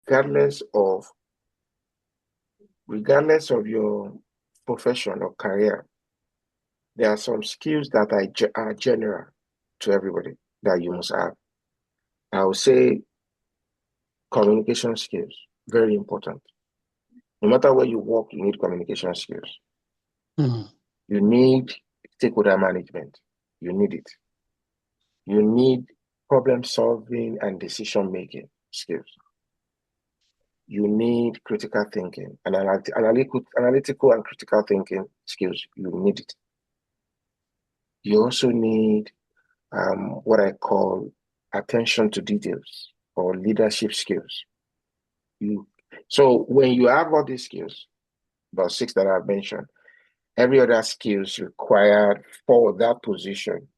regardless of your profession or career, there are some skills that are general to everybody that you must have. I would say communication skills, very important. No matter where you work, you need communication skills. Mm. You need stakeholder management. You need it. You need problem solving and decision making skills. You need critical thinking and analytical and critical thinking skills. You need it. You also need what I call attention to details or leadership skills. So when you have all these skills, about 6 that I've mentioned, every other skills required for that position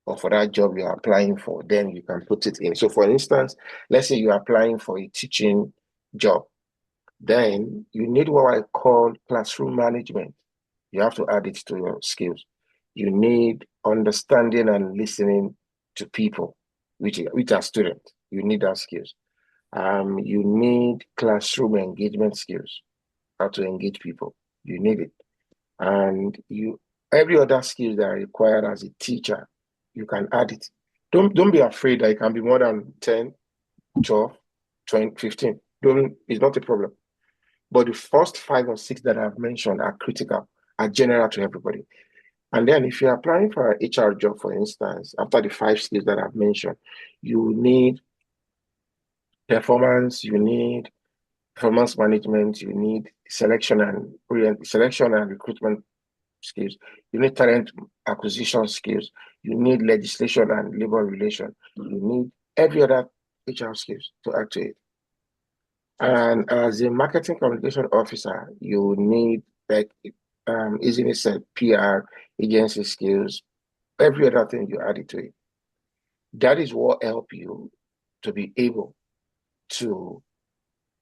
or for that job you're applying for, then you can put it in. So for instance, let's say you're applying for a teaching job, then you need what I call classroom management. You have to add it to your skills. You need understanding and listening to people, which are students. You need that skills. You need classroom engagement skills, how to engage people. You need it. And every other skill that are required as a teacher, you can add it. Don't be afraid that it can be more than 10, 12, 20, 15. It's not a problem. But the first 5 or 6 that I've mentioned are critical, are general to everybody. And then if you're applying for an HR job, for instance, after the 5 skills that I've mentioned, you need you need performance management, you need selection and recruitment skills, you need talent acquisition skills, you need legislation and labor relation, you need every other HR skills to add to it. And as a marketing communication officer, you need, like easily said, PR, agency skills, every other thing you add it to it. That is what help you to be able to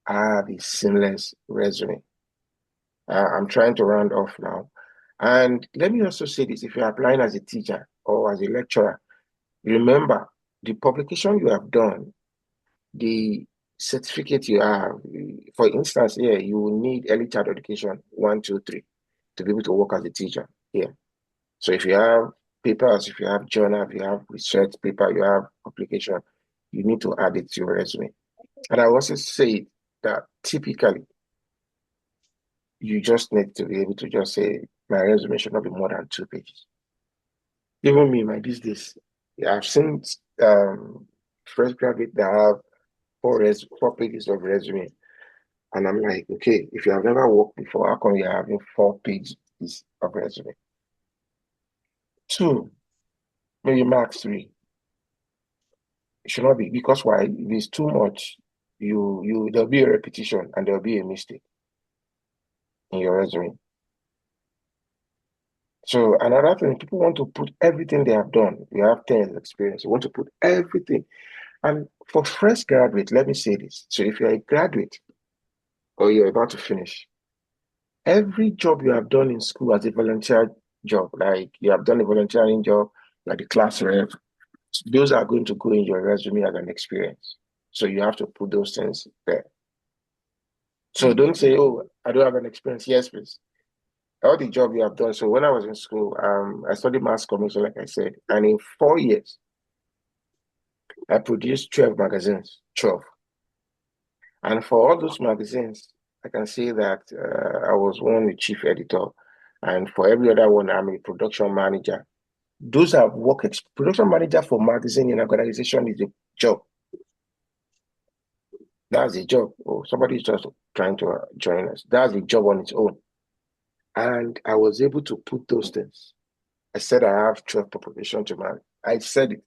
have a seamless resume. I'm trying to round off now. And let me also say this, if you're applying as a teacher or as a lecturer, remember the publication you have done, the certificate you have. For instance, here, you will need early childhood education 1, 2, 3 to be able to work as a teacher here. So if you have papers, if you have journal, if you have research paper, you have application, you need to add it to your resume. And I also say that typically you just need to be able to just say my resume should not be more than 2 pages. Even me, my these days, I've seen fresh graduates that have 4 pages of resume. And I'm like, okay, if you have never worked before, how come you're having 4 pages of resume? 2, maybe max 3. It should not be, because why? If it's too much, there'll be a repetition and there'll be a mistake in your resume. So another thing, people want to put everything they have done. You have 10 years experience. You want to put everything. And for fresh graduate, let me say this. So if you're a graduate or you're about to finish, every job you have done in school as a volunteer job, like you have done a volunteering job, like the class rep, those are going to go in your resume as an experience. So you have to put those things there. So don't say, oh, I don't have an experience. Yes, please. All the job you have done. So when I was in school, I studied mass communication, like I said, and in 4 years, I produced 12 magazines, 12. And for all those magazines, I can say that I was one the chief editor. And for every other one, I'm a production manager. Those are production manager for magazine in an organization is a job. That's a job. Oh, somebody's just trying to join us. That's a job on its own. And I was able to put those things. I said I have 12 population to manage. I said it.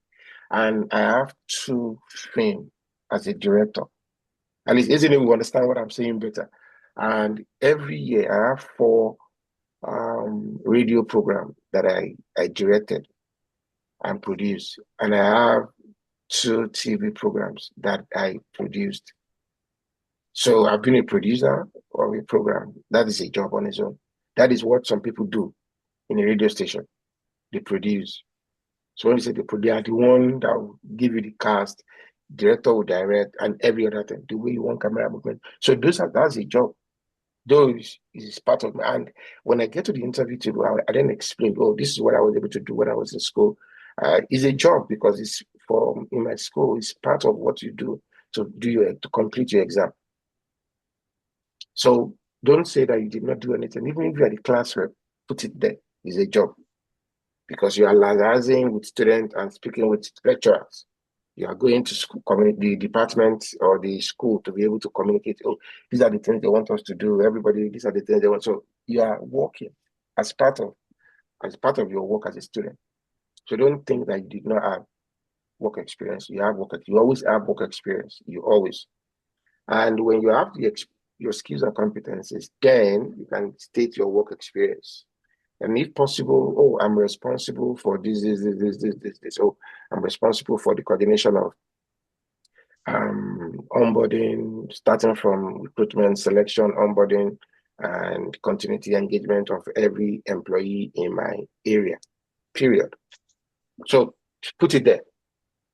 And I have 2 film as a director. At least easily we understand what I'm saying better. And every year I have 4 radio programs that I directed and produced. And I have 2 TV programs that I produced. So I've been a producer of a program. That is a job on its own. That is what some people do in a radio station. They produce. So when you say they are the one that will give you the cast, director will direct, and every other thing, the way you want camera movement. So that's a job. Those is part of me. And when I get to the interview table, I then explain, oh, this is what I was able to do when I was in school. It's a job because it's for in my school, it's part of what you do to complete your exam. So don't say that you did not do anything. Even if you are the class rep, put it there. It's a job because you are liaising with students and speaking with lecturers. You are going to school, the department or the school to be able to communicate. Oh, these are the things they want us to do. Everybody, these are the things they want. So you are working as part of your work as a student. So don't think that you did not have work experience. You have work. You always have work experience. You always. And when you have your skills and competencies, then you can state your work experience. And if possible, oh, I'm responsible for this. Oh, I'm responsible for the coordination of onboarding, starting from recruitment, selection, onboarding, and continuity engagement of every employee in my area, period. So put it there.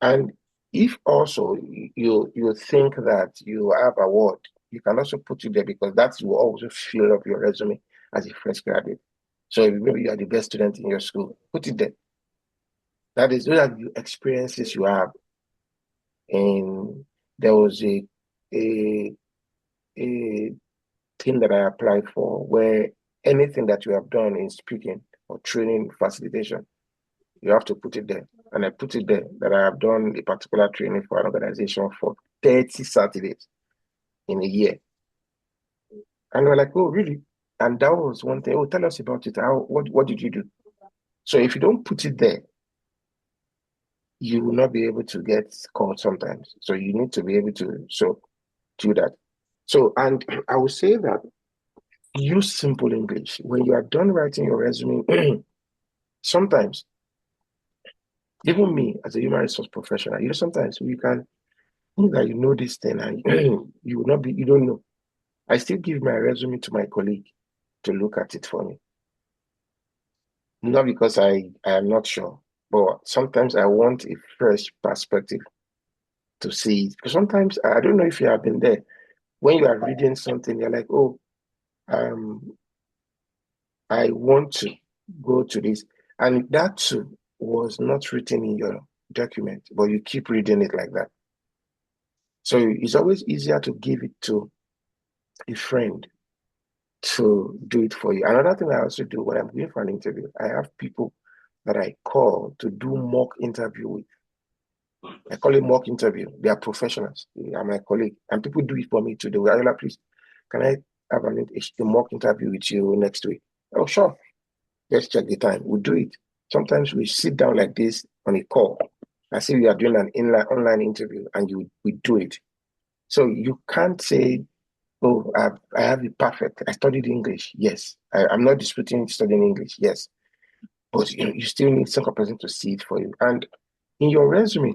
And if also you think that you have award, you can also put it there because that will also fill up your resume as a fresh graduate. So maybe you are the best student in your school, put it there. That is, those are the experiences you have. And there was a a thing that I applied for where anything that you have done in speaking or training facilitation, you have to put it there. And I put it there that I have done a particular training for an organization for 30 Saturdays in a year. And we're like, oh, really? And that was one thing. Oh, tell us about it. What did you do? So if you don't put it there, you will not be able to get called sometimes. So you need to be able to do that. So, and I would say that use simple English. When you are done writing your resume, sometimes, even me as a human resource professional, sometimes we can think that you know this thing and you will not be, you don't know. I still give my resume to my colleague to look at it for me. Not because I am not sure, but sometimes I want a fresh perspective to see it. Because sometimes I don't know if you have been there. When you are reading something, you're like, oh, um, I want to go to this. And that too was not written in your document, but you keep reading it like that. So it's always easier to give it to a friend to do it for you. Another thing I also do when I'm going for an interview, I have people that I call to do mock interview with. I call it mock interview. They are professionals. They are my colleague. And people do it for me too. They will, "Ayola, please, can I have a mock interview with you next week?" Oh, sure. Let's check the time. We'll do it. Sometimes we sit down like this on a call, as if we are doing an online interview, and we do it. So you can't say, "Oh, I have it perfect. I studied English." Yes, I'm not disputing studying English. Yes, but you still need some person to see it for you. And in your resume,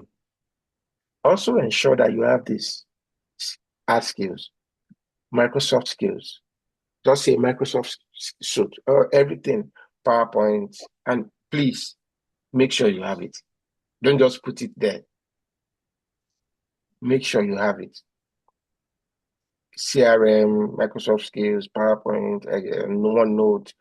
also ensure that you have these hard skills, Microsoft skills. Just say Microsoft suite or everything, PowerPoint, and please make sure you have it. Don't just put it there. Make sure you have it. CRM, Microsoft skills, PowerPoint, OneNote,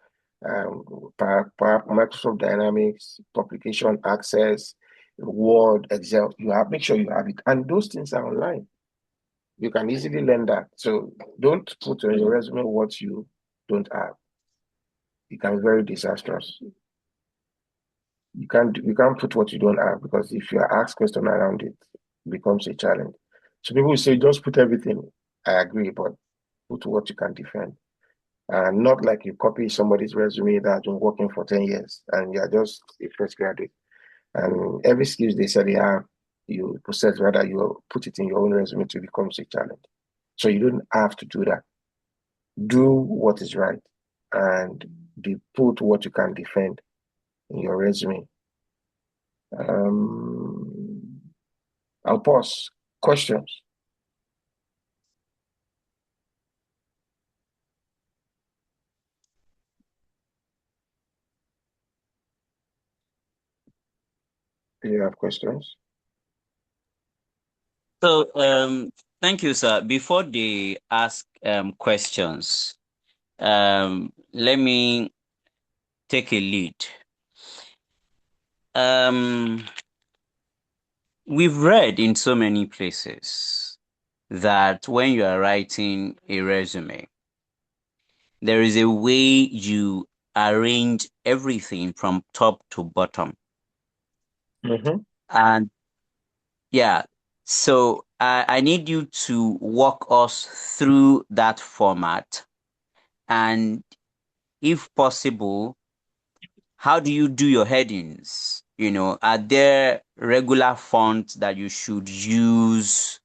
Microsoft Dynamics, publication access, Word, Excel. Make sure you have it. And those things are online. You can easily learn that. So don't put on your resume what you don't have. It can be very disastrous. You can't put what you don't have because if you are asked question around it, it becomes a challenge. So people say just put everything. I agree, but put what you can defend. And not like you copy somebody's resume that has been working for 10 years and you're just a fresh graduate. And every skills they say they have, you possess, rather you put it in your own resume to become a challenge. So you don't have to do that. Do what is right and put what you can defend in your resume. Um, I'll pause. Questions? Do you have questions? So, thank you, sir. Before they ask questions, let me take a lead. Um, we've read in so many places that when you are writing a resume, there is a way you arrange everything from top to bottom. Mm-hmm. And yeah, so I need you to walk us through that format. And if possible, how do you do your headings? Are there regular fonts that you should use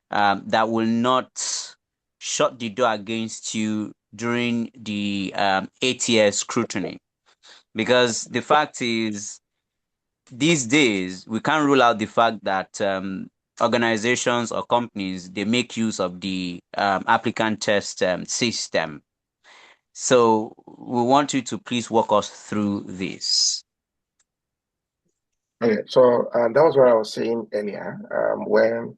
that will not shut the door against you during the ATS scrutiny? Because the fact is, these days, we can't rule out the fact that organizations or companies, they make use of the applicant test system. So we want you to please walk us through this. Okay, so that was what I was saying earlier. When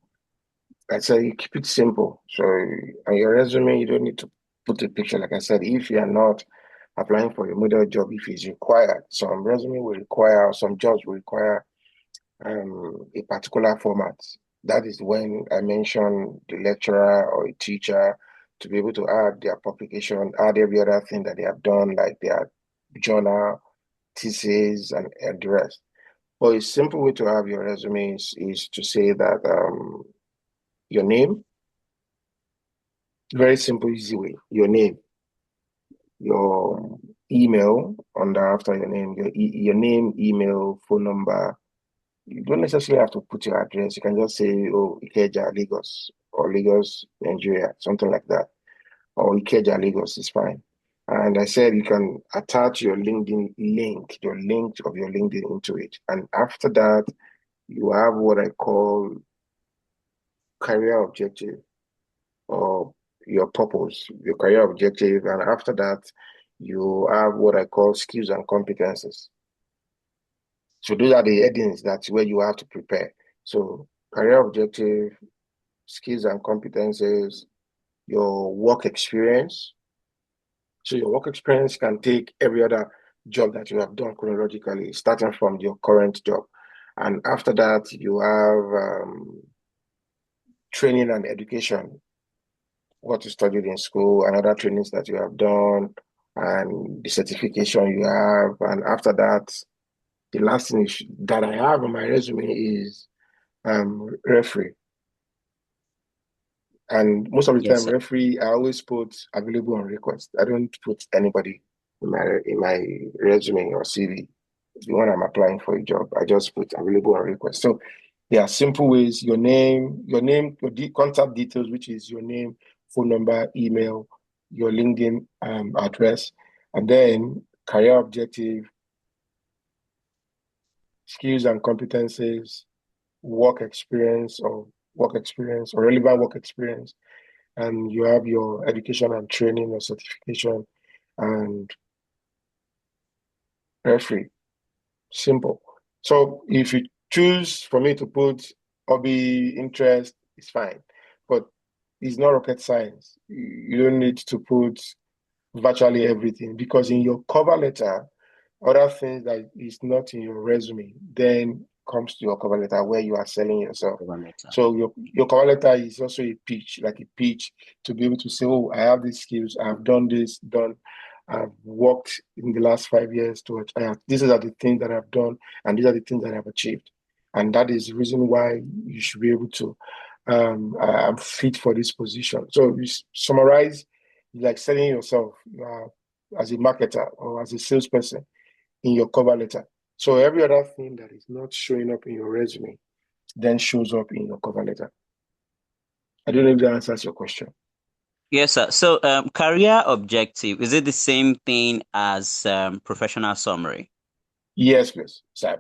I said you keep it simple. So on your resume, you don't need to put a picture. Like I said, if you are not applying for a model job, if it's required, some resume will require, some jobs will require a particular format. That is when I mention the lecturer or a teacher to be able to add their publication, add every other thing that they have done, like their journal, thesis, and the rest. But a simple way to have your resume is to say that your name, very simple, easy way, your name, your email under after your name, your name, email, phone number. You don't necessarily have to put your address. You can just say, oh, Ikeja, Lagos, or Lagos, Nigeria, something like that. Or Ikeja, Lagos is fine. And I said you can attach your LinkedIn link, your link of your LinkedIn into it. And after that, you have what I call career objective or your purpose, your career objective. And after that, you have what I call skills and competences. So those are the headings that's where you have to prepare. So career objective, skills and competences, your work experience. So your work experience can take every other job that you have done chronologically, starting from your current job. And after that, you have training and education, what you studied in school, and other trainings that you have done, and the certification you have. And after that, the last thing that I have on my resume is referee. And most of the Yes, time, sir. referee, I always put available on request. I don't put anybody in my resume or CV. The one I'm applying for a job, I just put available on request. So there are simple ways: your contact details, which is your name, phone number, email, your LinkedIn address, and then career objective, skills and competencies, work experience or relevant work experience, and you have your education and training or certification and referee. Simple. So if you choose for me to put hobby, interest, it's fine. But it's not rocket science. You don't need to put virtually everything because in your cover letter, other things that is not in your resume then comes to your cover letter where you are selling yourself. Coordinator. So your cover letter is also a pitch, like a pitch to be able to say, oh, I have these skills, I've done this, I've worked in the last 5 years to these are the things that I've done and these are the things that I've achieved. And that is the reason why you should be able to I'm fit for this position. So you summarize like selling yourself as a marketer or as a salesperson in your cover letter. So every other thing that is not showing up in your resume then shows up in your cover letter. I don't know if that answers your question. Yes, sir. So, career objective, is it the same thing as professional summary? Yes, please. So,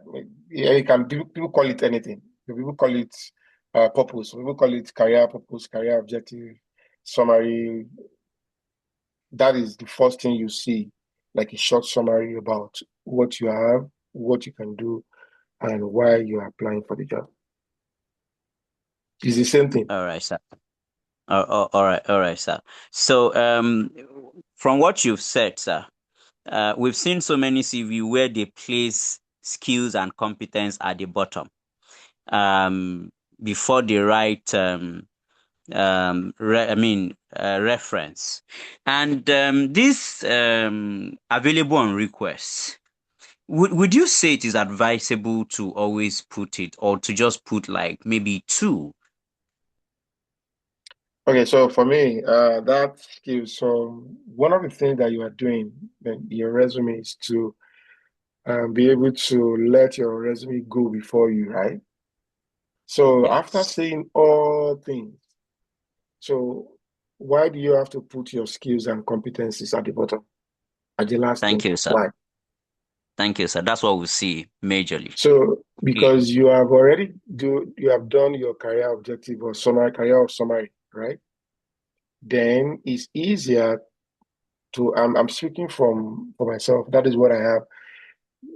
yeah, people call it anything. People call it purpose. People call it career purpose, career objective, summary. That is the first thing you see, like a short summary about what you have, what you can do, and why you are applying for the job. It's the same thing. All right, sir. All right, sir. So, from what you've said, sir, we've seen so many CV where they place skills and competence at the bottom, um, before they write, reference, and this available on request. Would you say it is advisable to always put it, or to just put like maybe two? Okay, so for me, that skill. So one of the things that you are doing in your resume is to be able to let your resume go before you, right? So after Yes. saying all things, so why do you have to put your skills and competencies at the bottom, at the last Thank thing? you, sir. Why? Thank you, sir. That's what we see majorly. So Okay. because you have done your career objective or summary career of summary, right? Then it's easier to I'm speaking from for myself. That is what I have.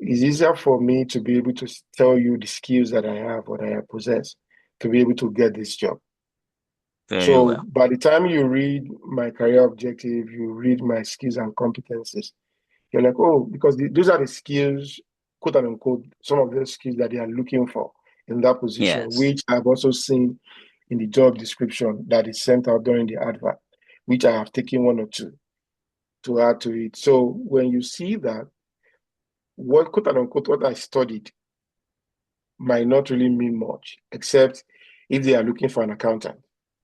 It's easier for me to be able to tell you the skills that I have, what I possess, to be able to get this job. Very So well. by the time you read my career objective, you read my skills and competencies, you're like, oh, because those are the skills, quote unquote, some of the skills that they are looking for in that position, Yes. which I've also seen in the job description that is sent out during the advert, which I have taken one or two to add to it. So when you see that, what quote unquote what I studied might not really mean much, except if they are looking for an accountant.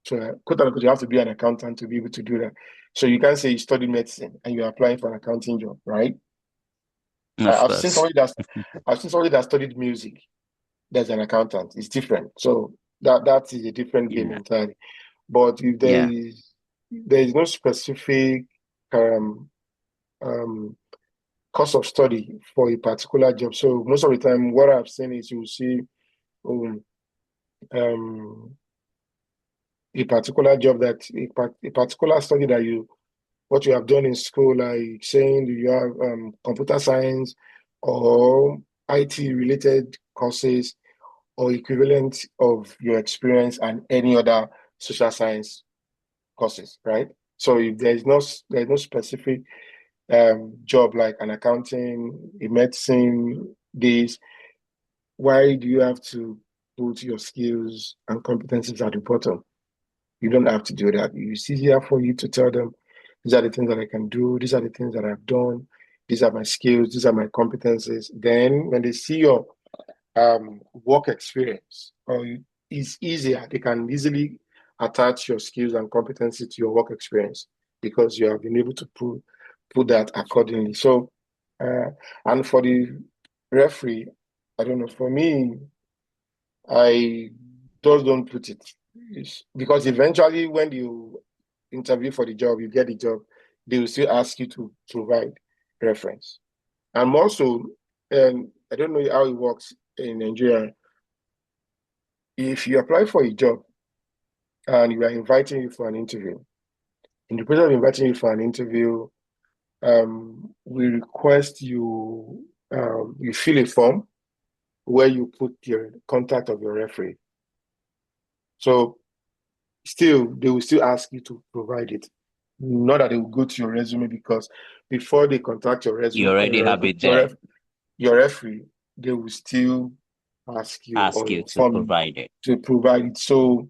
So, quote unquote, you have to be an accountant to be able to do that. So you can't say you study medicine and you're applying for an accounting job, right? Of I've seen course. somebody that studied music. There's an accountant. It's different. So that is a different game Yeah. entirely. But if Yeah. there is no specific um, um, course of study for a particular job. So most of the time, what I've seen is you see um, um, a particular job that a particular study that you what you have done in school, like saying you have computer science or IT related courses or equivalent of your experience and any other social science courses, right? So if there's no specific job like an accounting, a medicine, this, why do you have to put your skills and competencies at the bottom? You don't have to do that. It's easier for you to tell them, these are the things that I can do, these are the things that I've done, these are my skills, these are my competencies. Then when they see your work experience, it's easier. They can easily attach your skills and competency to your work experience because you have been able to put that accordingly. So, uh, and for the referee, I don't know. For me, I just don't put it. Because eventually, when you interview for the job, you get the job, they will still ask you to provide reference. And also, I don't know how it works in Nigeria. If you apply for a job and you are inviting you for an interview, in the process of inviting you for an interview, we request you fill a form where you put your contact of your referee. So still, they will still ask you to provide it. Not that they will go to your resume because before they contact your You resume, already have it there. your referee, they will still ask you Ask or you to inform you provide it. to provide it. So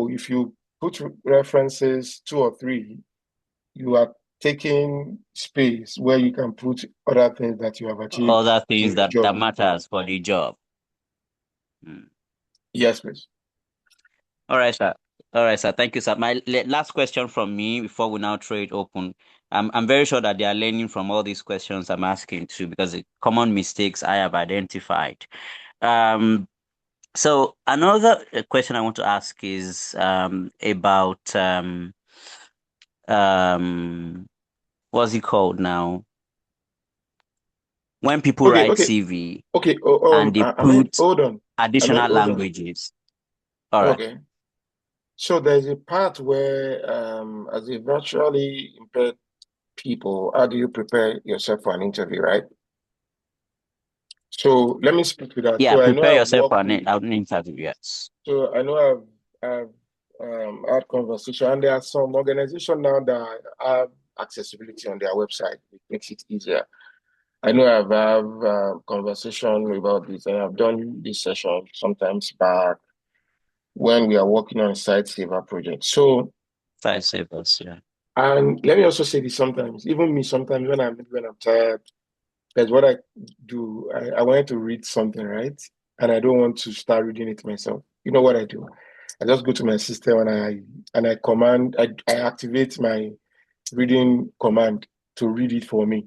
if you put references two or three, you are taking space where you can put other things that you have achieved Other in things your that job. matters for the job. Mm. Yes, please. All right, sir. All right, sir. Thank you, sir. My last question from me before we now throw it open. I'm very sure that they are learning from all these questions I'm asking too, because the common mistakes I have identified. Um, so another question I want to ask is about um what's it called now? When people Okay, write okay, CV okay. and they Ahmed, put hold on. Ahmed, additional hold on. languages. All right. Okay. So there's a part where, as a virtually impaired people, how do you prepare yourself for an interview, right? So let me speak to that. Yeah, prepare yourself for an interview. Yes. So I know I've I've had conversation, and there are some organizations now that have accessibility on their website. It makes it easier. I know I've had conversation about this, and I've done this session sometimes back when we are working on site saver project. So, Five savers, yeah. and let me also say this sometimes, even me, sometimes when I'm tired, that's what I do. I wanted to read something, right? And I don't want to start reading it myself. You know what I do? I just go to my system and I command, I activate my reading command to read it for me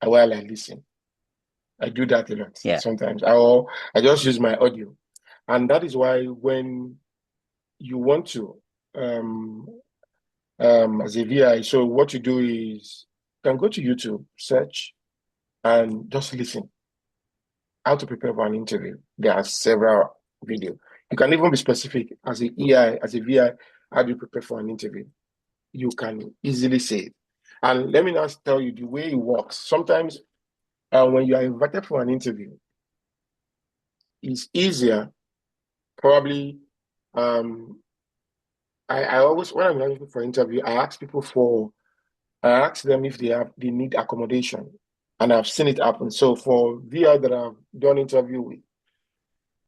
while I listen. I do that a lot Yeah. sometimes. I just use my audio. And that is why when you want to, um, as a VI, so what you do is you can go to YouTube, search, and just listen. How to prepare for an interview. There are several videos. You can even be specific as a EI, as a VI, how do you prepare for an interview? You can easily say it. And let me now tell you the way it works. Sometimes when you are invited for an interview, it's easier. Probably, um, I always when I'm invited for interview, I ask them if they need accommodation, and I've seen it happen. So for VI that I've done interview with,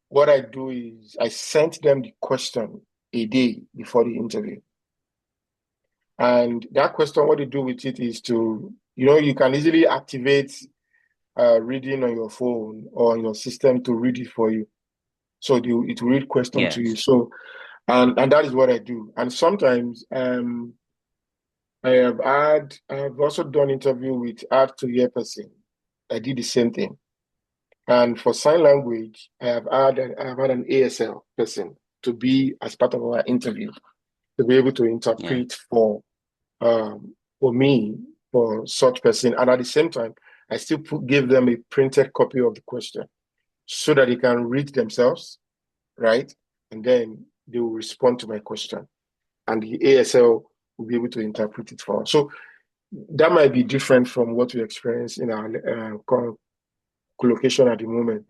what I do is I sent them the question a day before the interview. And that question, what they do with it is you can easily activate reading on your phone or on your system to read it for you. So it will read question to you. Yes. So and that is what I do. And sometimes I've also done interview with hard to hear person. I did the same thing. And for sign language, I have had an ASL person to be as part of our interview to be able to Yeah. interpret for me for such person, and at the same time, I still give them a printed copy of the question so that they can read themselves, right? And then they will respond to my question, and the ASL will be able to interpret it for us. So that might be different from what we experience in our collocation at the moment.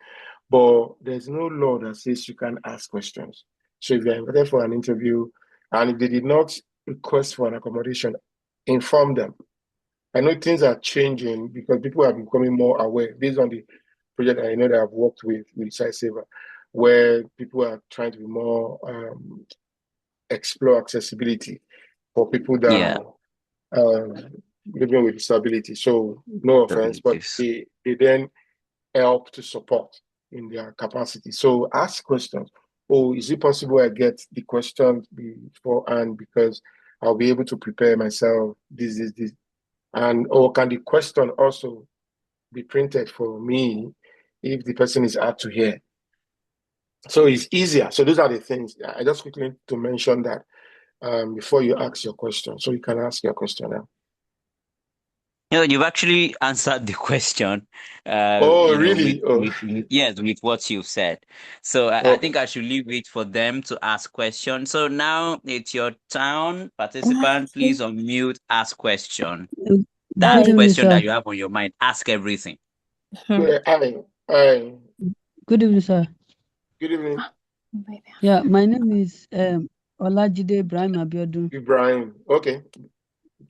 But there's no law that says you can ask questions. So if you're invited for an interview and if they did not request for an accommodation, inform them. I know things are changing because people are becoming more aware based on the project I know that I've worked with SciSaver, where people are trying to be more explore accessibility for people that Yeah. are living with disability. So no offense, but Abilities. they then help to support in their capacity. So ask questions. Oh, is it possible I get the questions beforehand because I'll be able to prepare myself? This. And or can the question also be printed for me if the person is hard to hear? So it's easier. So those are the things. I just quickly to mention that before you ask your question. So you can ask your question now. You've actually answered the question, Oh, really? Oh, yes, with what you've said. So I think okay. I should leave it for them to ask questions. So now it's your turn. Participant, please unmute, ask question. Good That evening, question sir. that you have on your mind, ask everything. Yeah, hi. Good evening, sir. Good evening, Yeah, my name is Olajide Ibrahim Abiodun. Ibrahim. Okay,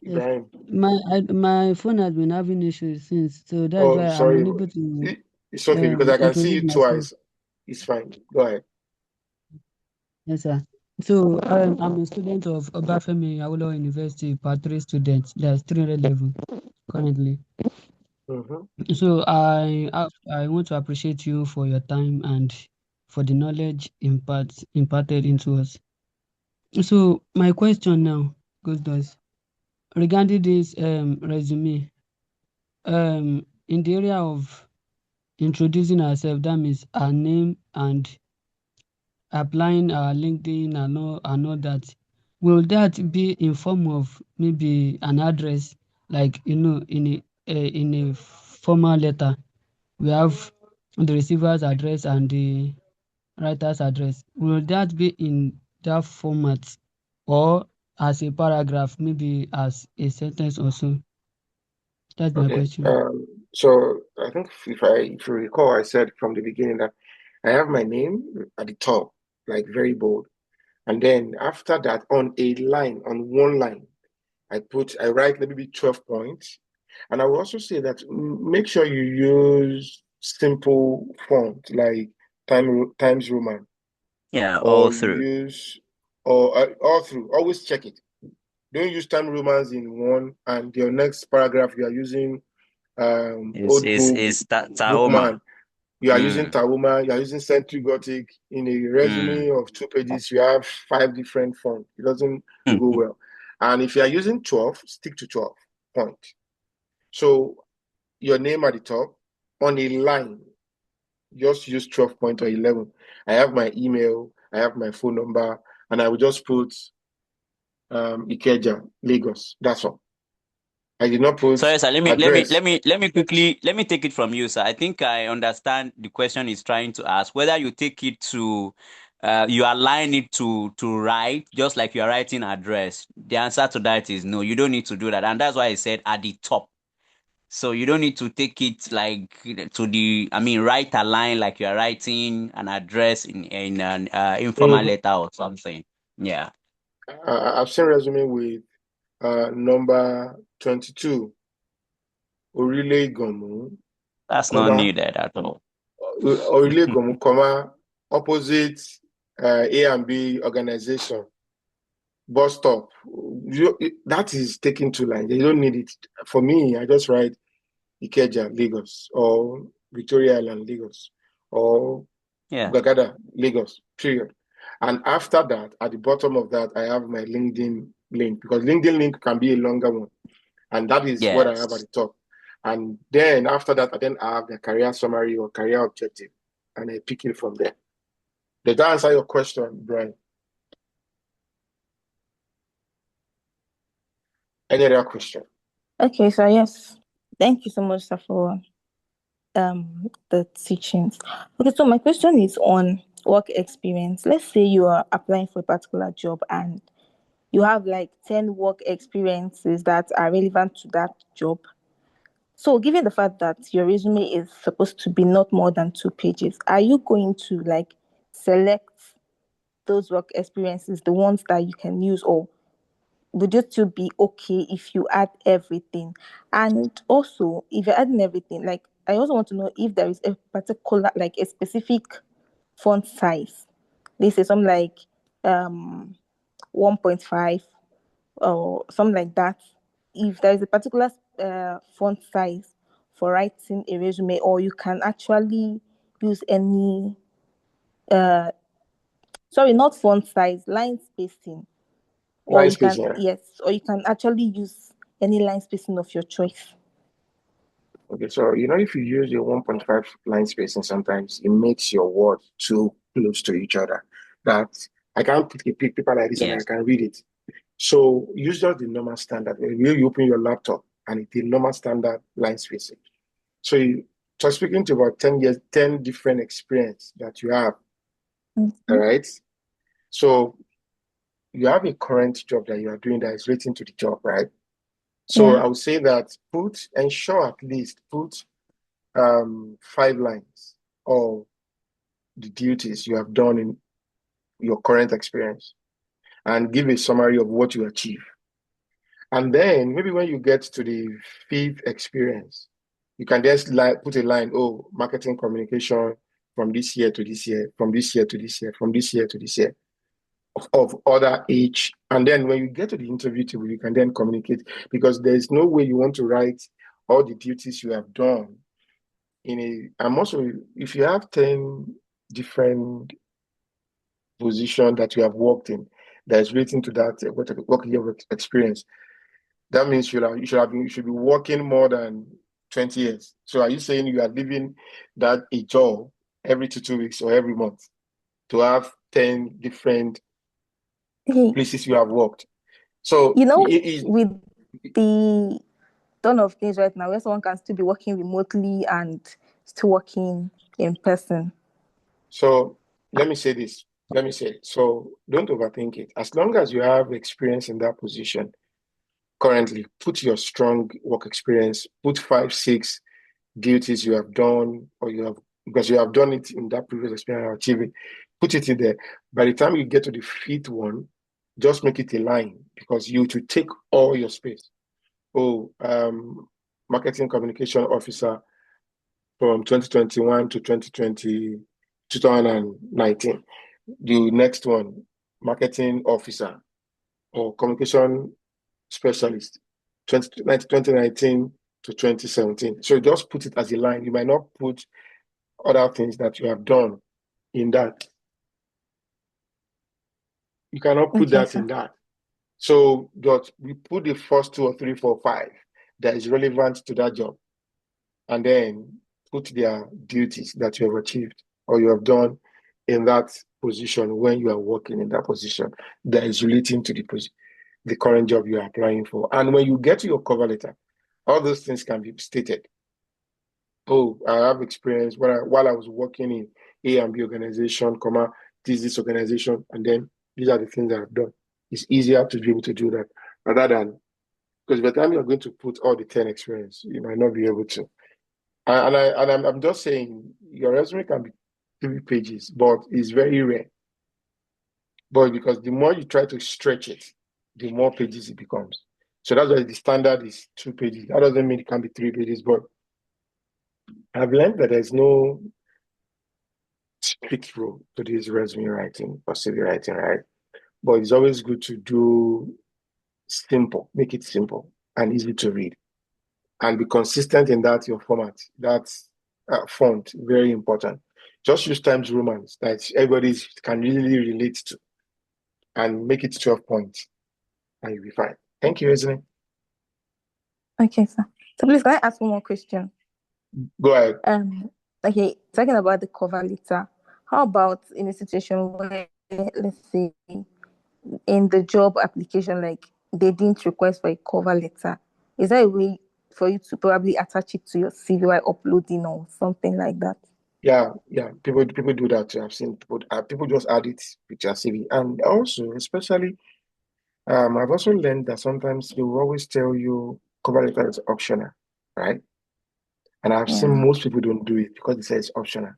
Yes, Ibrahim. my phone has been having issues since, so that's Oh, why I'm sorry. unable to It's okay because I can see introduce you myself. twice. It's fine. Go ahead. Yes, sir. So I'm a student of Obafemi Awolowo University, Part 3 student. That's 300 level currently. Mm-hmm. So I want to appreciate you for your time and for the knowledge imparted into us. So my question now goes thus. Regarding this resume, in the area of introducing ourselves, that means our name and applying our LinkedIn and all that, will that be in form of maybe an address, like in a formal letter? We have the receiver's address and the writer's address. Will that be in that format or as a paragraph, maybe as a sentence or so? That's my Okay. question. So I think if you recall, I said from the beginning that I have my name at the top, like very bold. And then after that, on one line, I write maybe 12 points. And I will also say that make sure you use simple font like Times Roman, Yeah, all or you through. use, or all through. Always check it. Don't use Times Romans in one, and your next paragraph you are using Old Book, Is Tahoma. Bookman. You are using Mm, Tahoma, you are using Century Gothic. In a resume mm. of 2 pages, you have 5 different fonts. It doesn't go well. And if you are using 12, stick to 12 point. So your name at the top on a line, just use 12 point or 11. I have my email, I have my phone number, and I will just put Ikeja, Lagos. That's all. I did not put Sorry, sir. address. Let me take it from you, sir. I think I understand the question is trying to ask whether you take it to, you align it to write just like you are writing address. The answer to that is no. You don't need to do that, and that's why I said at the top. So you don't need to take it like to the, I mean, write a line like you are writing an address in an informal Mhm. letter or something. Yeah, I've seen resume with number 22, Orile Gomu, that's not comma, needed at all. Orile Gomu, comma, opposite A and B organization, bus stop. That is taking 2 lines. You don't need it. For me, I just write Ikeja, Lagos, or Victoria Island, Lagos, or Yeah. Gagada, Lagos, period. And after that, at the bottom of that, I have my LinkedIn link, because LinkedIn link can be a longer one. And that is what I have at Yes. the top. And then after that, I have the career summary or career objective, and I pick it from there. Did that answer your question, Brian? Any other question? Okay, so yes, thank you so much, sir, for the teachings. Okay, so my question is on work experience. Let's say you are applying for a particular job and you have like 10 work experiences that are relevant to that job. So, given the fact that your resume is supposed to be not more than 2 pages, are you going to like select those work experiences, the ones that you can use, or would it still be okay if you add everything? And also, if you're adding everything, like I also want to know if there is a particular, like a specific font size. They say something like 1.5 or something like that. If there is a particular font size for writing a resume, or you can actually use any, sorry, not font size, line spacing, or Line you can, spacing. yes, or you can actually use any line spacing of your choice. Okay, so if you use your 1.5 line spacing, sometimes it makes your words too close to each other. That I can't put a paper like this and I Yes. can read it. So use just the normal standard. When you open your laptop and it's the normal standard line spacing. So speaking to about 10 years, 10 different experience that you have, all Mhm. right? So you have a current job that you are doing that is relating to the job, right? So Yeah. I would say that ensure at least put 5 lines of the duties you have done in your current experience, and give a summary of what you achieve. And then maybe when you get to the fifth experience, you can just put a line, oh, marketing communication from this year to this year, from this year to this year, from this year to this year, of other age. And then when you get to the interview table, you can then communicate, because there's no way you want to write all the duties you have done and also, if you have 10 different positions that you have worked in that is relating to that work year of experience, that means you should be working more than 20 years. So are you saying you are leaving that a job every 2 weeks or every month to have 10 different Hey, places you have worked? So with the dawn of things right now, where someone can still be working remotely and still working in person. so let me say this. Let me say it. So don't overthink it. As long as you have experience in that position currently, put your strong work experience, put 5, 6 duties you have done, or you have, because you have done it in that previous experience, achieving. put it in there. By the time you get to the fifth one, just make it a line because you to take all your space. Oh, marketing communication officer from 2021 to 2020, 2019. The next one, marketing officer or communication specialist, 2019 to 2017. So just put it as a line. You might not put other things that you have done in that. You cannot put Okay, that sir. in that. So just we put the first 2 or 3, 4, 5 that is relevant to that job, and then put their duties that you have achieved or you have done in that position when you are working in that position that is relating to the current job you are applying for. And when you get to your cover letter, all those things can be stated. Oh, I have experience while I was working in A and B organization, comma, this organization, and then these are the things that I've done. It's easier to be able to do that rather than because by the time you're going to put all the 10 experience, you might not be able to. I'm just saying your resume can be 3 pages, but it's very rare. But because the more you try to stretch it, the more pages it becomes. So that's why the standard is 2 pages. That doesn't mean it can be 3 pages, but I've learned that there's no strict rule to this resume writing or CV writing, right? But it's always good to do simple, make it simple and easy to read, and be consistent in that your format. That's font, very important. Just use Times Romans that everybody can really relate to, and make it 12 points, and you'll be fine. Thank you, Isn't it? Okay, sir. So please, can I ask one more question? Go ahead. Okay, talking about the cover letter, how about in a situation where, let's say, in the job application, like they didn't request for a cover letter? Is there a way for you to probably attach it to your CV while uploading or something like that? Yeah. People do that too. I've seen people just add it with your CV, and also especially I've also learned that sometimes they will always tell you cover letter is optional, right? And I've seen Yeah. most people don't do it because they say it's optional.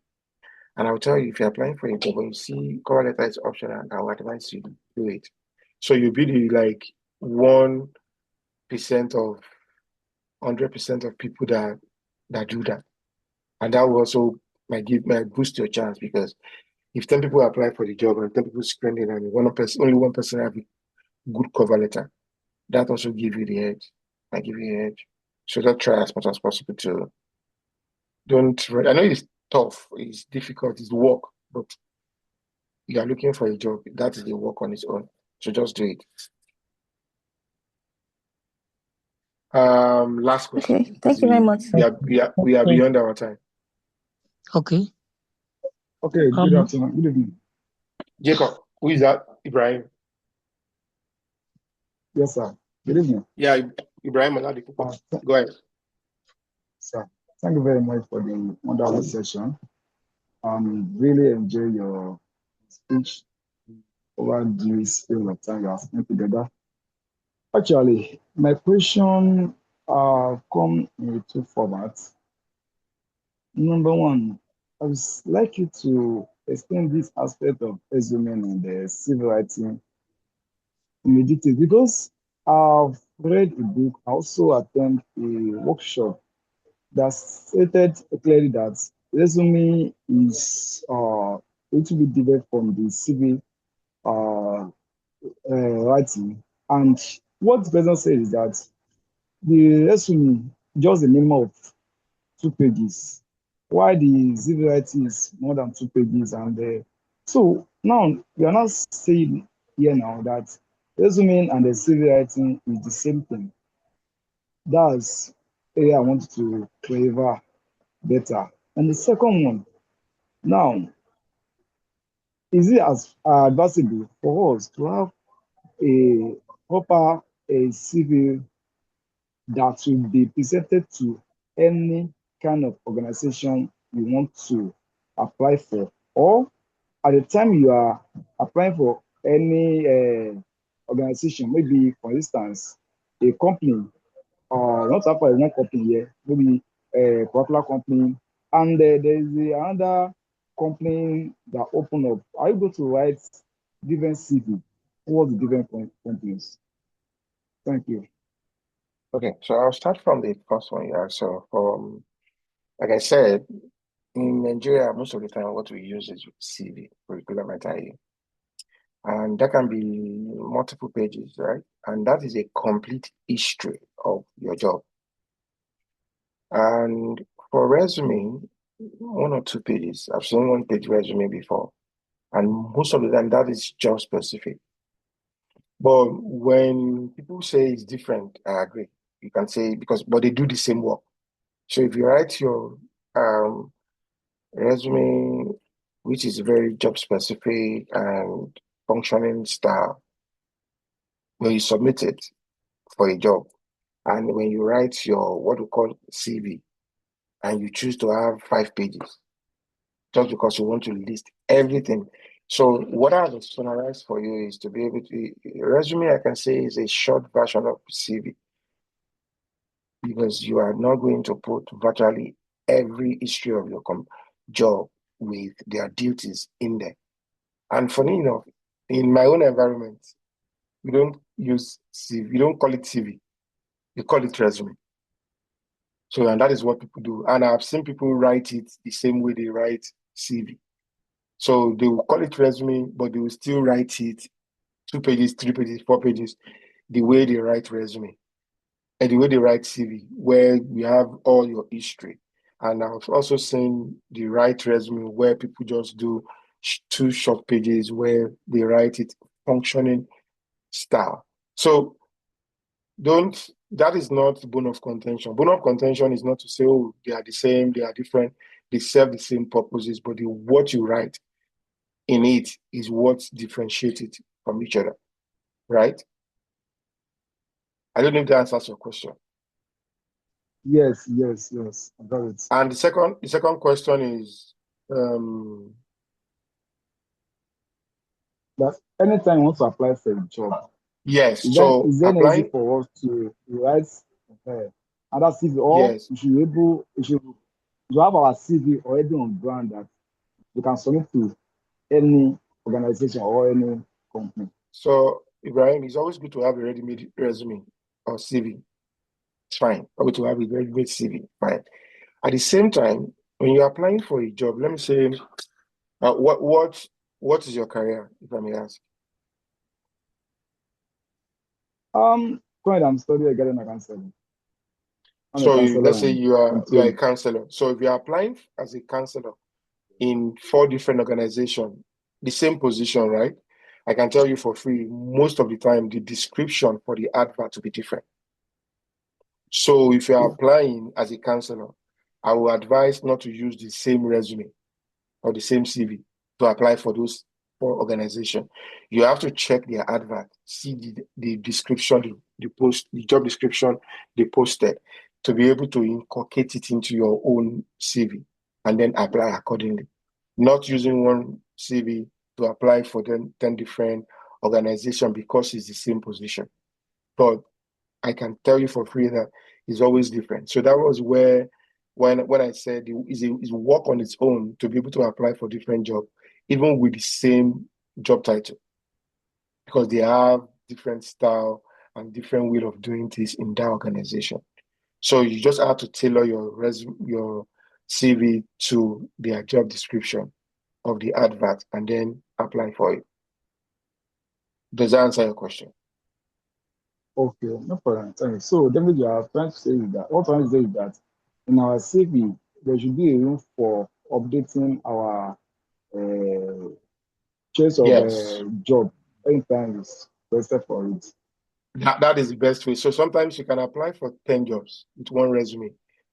And I'll tell you, if you're applying for a job and you see cover letter is optional, I will advise you do it. So you'll be the like 1% of 100% of people that do that. And that will also might boost your chance because if 10 people apply for the job and 10 people screen it and only one person have a good cover letter, that also give you the edge. I give you the edge. So just try as much as possible to don't. I know it's tough, it's difficult, it's work, but you are looking for a job. That is the work on its own. So just do it. Last question. Okay, thank you very much, sir. We are beyond our time. Okay. Okay, good afternoon. Good evening. Jacob, who is that? Ibrahim. Yes, sir. Good evening. Yeah, Ibrahim Oladipo. Go ahead. Sir, thank you very much for the wonderful session. Really enjoy your speech over this period of time you have spent together. Actually, my question come in two formats. Number one, I would like you to explain this aspect of resume and the civil writing in detail because I've read a book, I also attend a workshop that stated clearly that resume is going to be different from the civil writing. And what the person said is that the resume just a minimum of 2 pages, while the civil writing is more than 2 pages. And so now we are not saying here now that resume and the civil writing is the same thing. That's area I want to clarify better. And the second one, now, is it as advisable for us to have a proper CV that will be presented to any kind of organization you want to apply for? Or at the time you are applying for any organization, maybe for instance, a company, not apply one company here, maybe a particular company, and there is another company that open up, are you going to write different CV towards the different companies? Thank you. Okay, so I'll start from the first one. Yeah. So, like I said, in Nigeria, most of the time, what we use is CV, curriculum vitae, and that can be multiple pages, right? And that is a complete history of your job. And for resume, 1 or 2 pages. I've seen 1 page resume before, and most of the time that is job specific. But when people say it's different, I agree. You can say but they do the same work. So if you write your resume, which is very job specific and functioning style, when you submit it for a job, and when you write your what we call CV, and you choose to have 5 pages, just because you want to list everything. So what I have summarized for you is to be able to resume, I can say, is a short version of CV, because you are not going to put virtually every history of your job with their duties in there. And funny enough, in my own environment, we don't use CV, we don't call it CV, we call it resume. So, and that is what people do. And I've seen people write it the same way they write CV. So they will call it resume, but they will still write it 2 pages, 3 pages, 4 pages, the way they write resume and the way they write CV, where we have all your history. And I've also seen the write resume where people just do 2 short pages where they write it functioning style. So that is not bone of contention. Bone of contention is not to say, oh, they are the same, they are different, they serve the same purposes, but what you write in it is what differentiates it from each other, right? I don't know if that answers your question. Yes. I got it. And the second question is, That anytime you want to apply for a job, yes. is So that easy applying, for us to write other CV, or yes. we should have our CV already on ground that we can submit to any organization or any company? So Ibrahim, it's always good to have a ready-made resume or CV. It's fine. Always to have a ready-made CV, fine. At the same time, when you're applying for a job, let me say, what is your career, if I may ask? Currently I'm studying getting a counseling. I'm a So counselor let's say and you are a training. counselor. So if you're applying as a counselor in 4 different organizations, the same position, right? I can tell you for free, most of the time, the description for the advert will be different. So if you're applying as a counselor, I will advise not to use the same resume or the same CV to apply for those 4 organizations. You have to check their advert, see the description, the job description they posted, to be able to inculcate it into your own CV and then apply accordingly. Not using one CV to apply for 10 different organizations because it's the same position. But I can tell you for free that it's always different. So that was where, when I said it's work on its own to be able to apply for different jobs, even with the same job title, because they have different style and different way of doing things in that organization. So you just have to tailor your resume, your CV to their job description of the advert and then apply for it. Does that answer your question? Okay, no problem. Thank you. So definitely you are trying to say is that what I'm trying to say is that in our CV there should be a room for updating our choice of Yes. job anytime is requested for it. That is the best way. So sometimes you can apply for 10 jobs with one resume,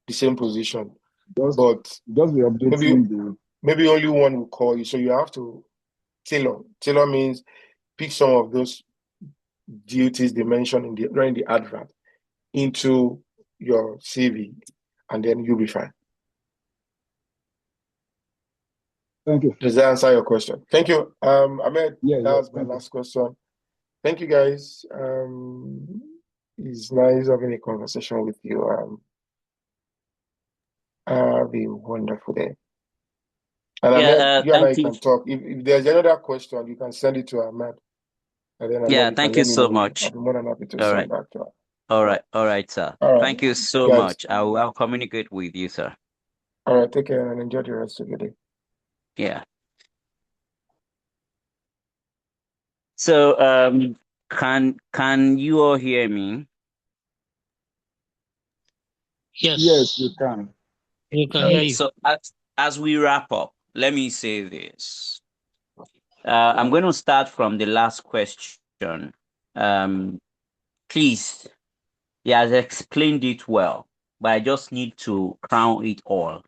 the same position, Just but just be maybe updating the maybe only one will call you. So you have to tailor. Tailor means pick some of those duties they mentioned during the advert into your CV, and then you'll be fine. thank you. Does that answer your question? Thank you. Ahmed, Yeah, that was my thank you. last question. Thank you, guys. It's nice having a conversation with you. Have a wonderful day. And Yeah, Ahmed, you and I thank you. can talk. If there's another question, you can send it to Ahmed. And then Ahmed, Yeah, you can thank you let me so know. much. I'll be more than happy to All send right. back to her. All right, sir. All right, Thank you so guys. much. I'll communicate with you, sir. All right, take care and enjoy the rest of your day. Yeah. So, can you all hear me? Yes, we Yes, can. we can hear you. So as we wrap up, let me say this. I'm going to start from the last question. Um, please, he has explained it well, but I just need to crown it all.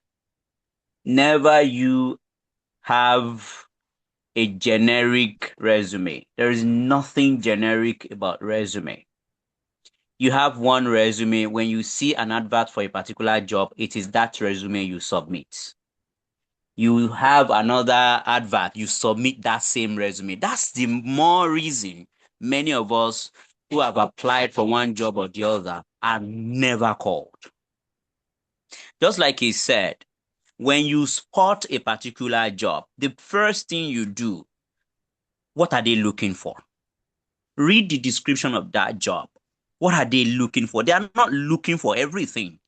Never you have a generic resume. There is nothing generic about resume. You have one resume. When you see an advert for a particular job, it is that resume you submit. You have another advert, you submit that same resume. That's the more reason many of us who have applied for one job or the other are never called. Just like he said, when you spot a particular job, the first thing you do, what are they looking for? Read the description of that job. What are they looking for? They are not looking for everything.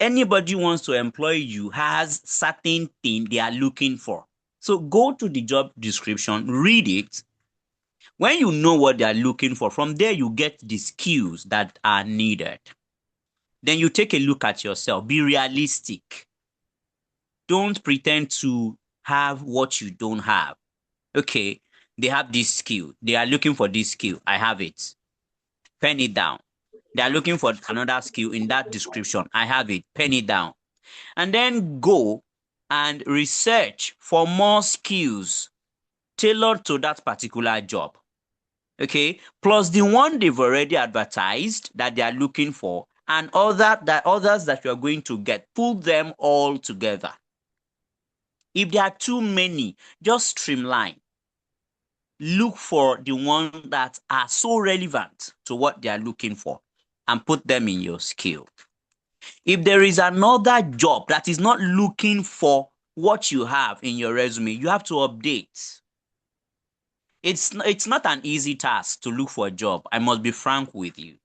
Anybody who wants to employ you has certain thing they are looking for. So go to the job description, read it. When you know what they are looking for, from there you get the skills that are needed. Then you take a look at yourself. Be realistic. Don't pretend to have what you don't have. Okay, they have this skill. They are looking for this skill. I have it. Pen it down. They are looking for another skill in that description. I have it. Pen it down. And then go and research for more skills tailored to that particular job. Okay, plus the one they've already advertised that they are looking for, and others that you are going to get. Pull them all together. If there are too many, just streamline. Look for the ones that are so relevant to what they are looking for and put them in your skill. If there is another job that is not looking for what you have in your resume, you have to update. It's not an easy task to look for a job. I must be frank with you,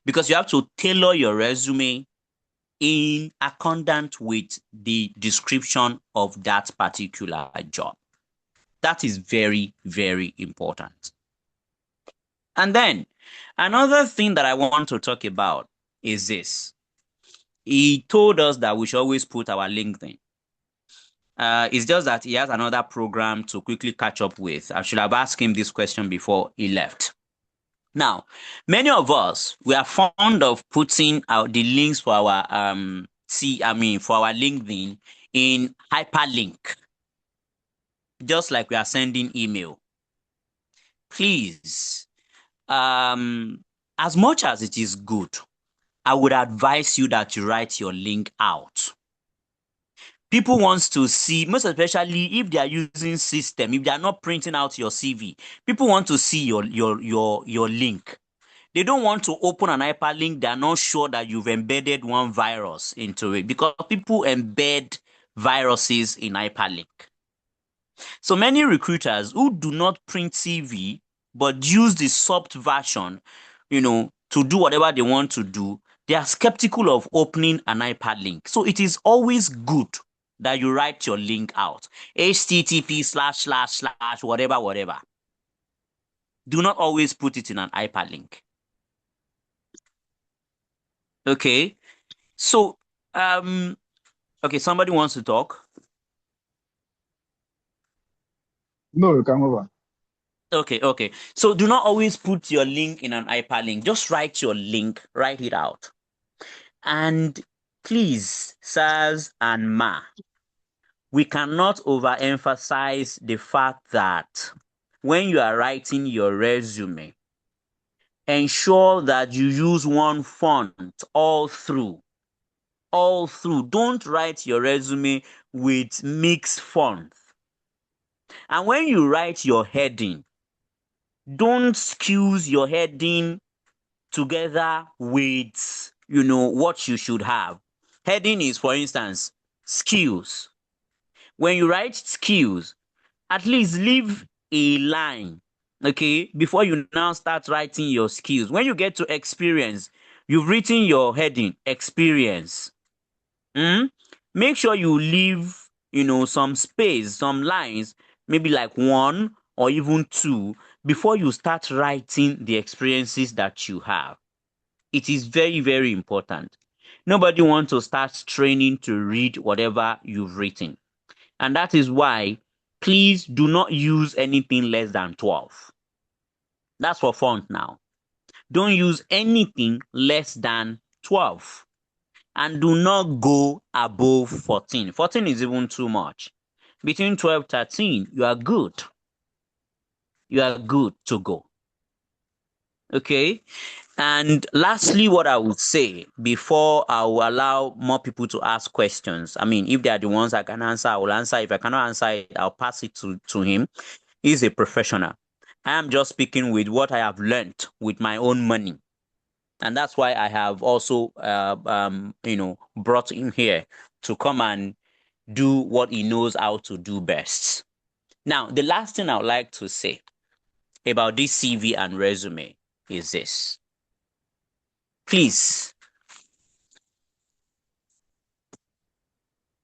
because you have to tailor your resume in accordance with the description of that particular job. That is very, very important. And then another thing that I want to talk about is this. He told us that we should always put our LinkedIn. It's just that he has another program to quickly catch up with. I should have asked him this question before he left. Now, many of us, we are fond of putting out the links for our for our LinkedIn in hyperlink, just like we are sending email. Please, as much as it is good, I would advise you that you write your link out. People wants to see, most especially if they are using system, if they are not printing out your CV, people want to see your link. They don't want to open an hyperlink. They are not sure that you've embedded one virus into it, because people embed viruses in hyperlink. So many recruiters who do not print CV but use the soft version, to do whatever they want to do, they are skeptical of opening an hyperlink. So it is always good that you write your link out. HTTP /// whatever. Do not always put it in an hyperlink. Okay. So, okay, somebody wants to talk. No, you can over. Okay. So do not always put your link in an hyperlink. Just write your link, write it out. And please, sirs and ma, we cannot overemphasize the fact that when you are writing your resume, ensure that you use one font all through. All through. Don't write your resume with mixed fonts. And when you write your heading, don't skew your heading together with, what you should have. Heading is, for instance, skills. when you write skills, at least leave a line, okay, before you now start writing your skills. When you get to experience, you've written your heading, experience. Make sure you leave, some space, some lines, maybe like 1 or even 2, before you start writing the experiences that you have. It is very, very important. Nobody wants to start training to read whatever you've written. And that is why, please do not use anything less than 12. That's for font now. Don't use anything less than 12. And do not go above 14. 14 is even too much. Between 12, 13, you are good. You are good to go. Okay? And lastly, what I would say before I will allow more people to ask questions, I mean, if they are the ones I can answer, I will answer. If I cannot answer it, I'll pass it to him. He's a professional. I am just speaking with what I have learned with my own money. And that's why I have also, brought him here to come and do what he knows how to do best. Now, the last thing I would like to say about this CV and resume is this. Please,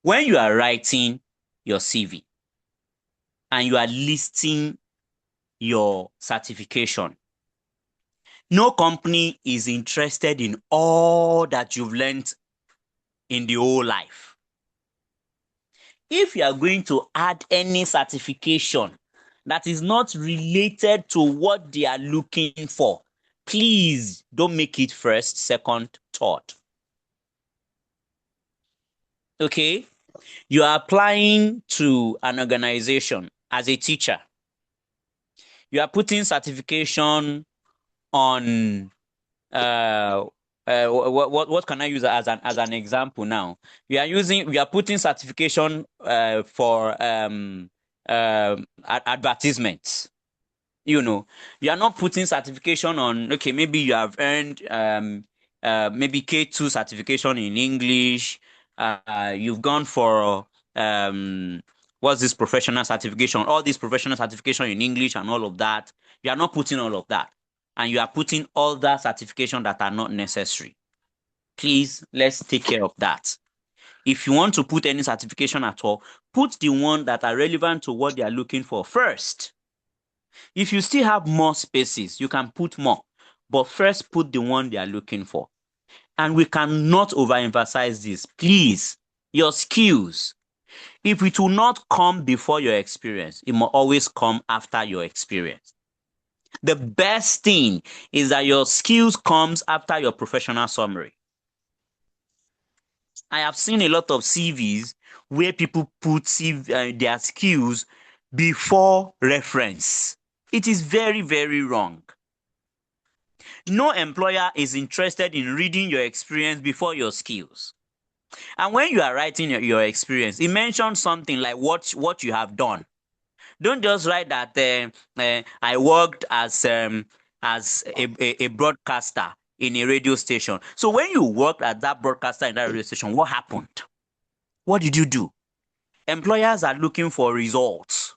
when you are writing your CV and you are listing your certification, no company is interested in all that you've learned in the whole life. If you are going to add any certification that is not related to what they are looking for, please don't make it first, second, third. Okay? You are applying to an organization as a teacher. You are putting certification on what can I use as an example now? We are putting certification for advertisements. You are not putting certification on, okay, maybe you have earned maybe K2 certification in English. You've gone for what's this professional certification? All this professional certification in English and all of that. You are not putting all of that. And you are putting all that certification that are not necessary. Please, let's take care of that. If you want to put any certification at all, put the one that are relevant to what they are looking for first. If you still have more spaces, you can put more. But first, put the one they are looking for. And we cannot overemphasize this. Please, your skills. If it will not come before your experience, it must always come after your experience. The best thing is that your skills comes after your professional summary. I have seen a lot of CVs where people put their skills before reference. It is very, very wrong. No employer is interested in reading your experience before your skills. And when you are writing your experience, it mentions something like what you have done. Don't just write that I worked as a broadcaster in a radio station. So when you worked as that broadcaster in that radio station, what happened? What did you do? Employers are looking for results.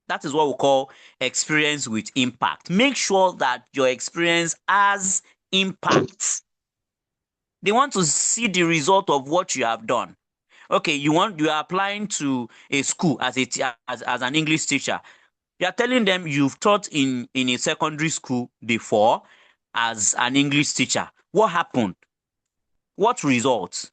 That is what we call experience with impact. Make sure that your experience has impact. They want to see the result of what you have done. Okay, you are applying to a school as an English teacher. You are telling them you've taught in a secondary school before as an English teacher. What happened? What results?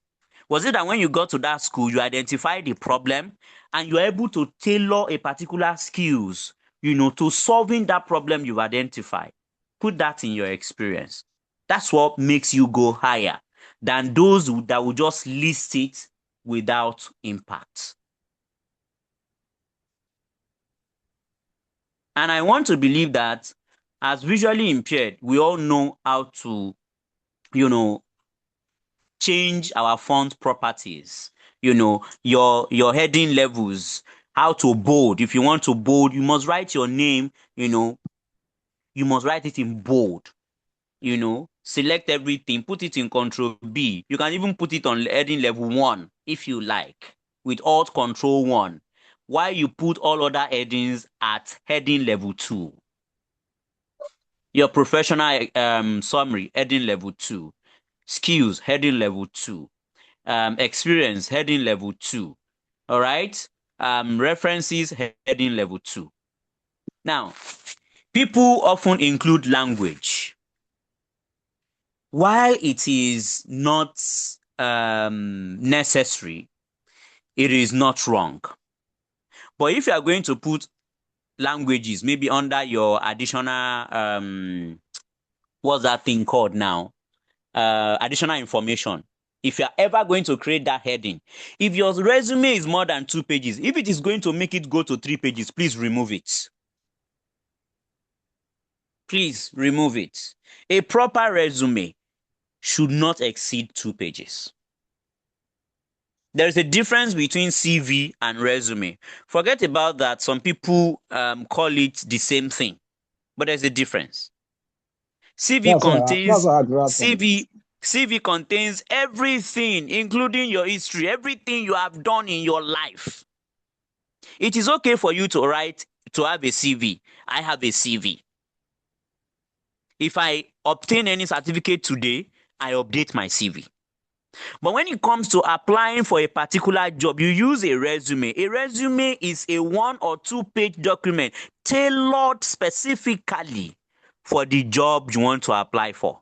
Was it that when you got to that school, you identified the problem and you are able to tailor a particular skills, to solving that problem you've identified? Put that in your experience. That's what makes you go higher than those that will just list it without impact. And I want to believe that as visually impaired, we all know how to, change our font properties, your heading levels, how to bold. If you want to bold, you must write your name, you must write it in bold, select everything, put it in Control B. You can even put it on heading level 1 if you like, with Alt Control 1. while you put all other headings at heading level 2. Your professional summary, heading level 2. Skills, heading level 2. Experience, heading level 2. All right? References, heading level 2. Now, people often include language. While it is not necessary, it is not wrong. But if you are going to put languages maybe under your additional what's that thing called now? Additional information. If you are ever going to create that heading, if your resume is more than 2 pages, if it is going to make it go to 3 pages, please remove it. Please remove it. A proper resume should not exceed 2 pages. There is a difference between CV and resume. Forget about that. Some people call it the same thing, but there's a difference. CV contains everything, including your history, everything you have done in your life. It is okay for you to have a CV. I have a CV. If I obtain any certificate today, I update my CV. But when it comes to applying for a particular job, you use a resume. A resume is a 1 or 2 page document tailored specifically for the job you want to apply for.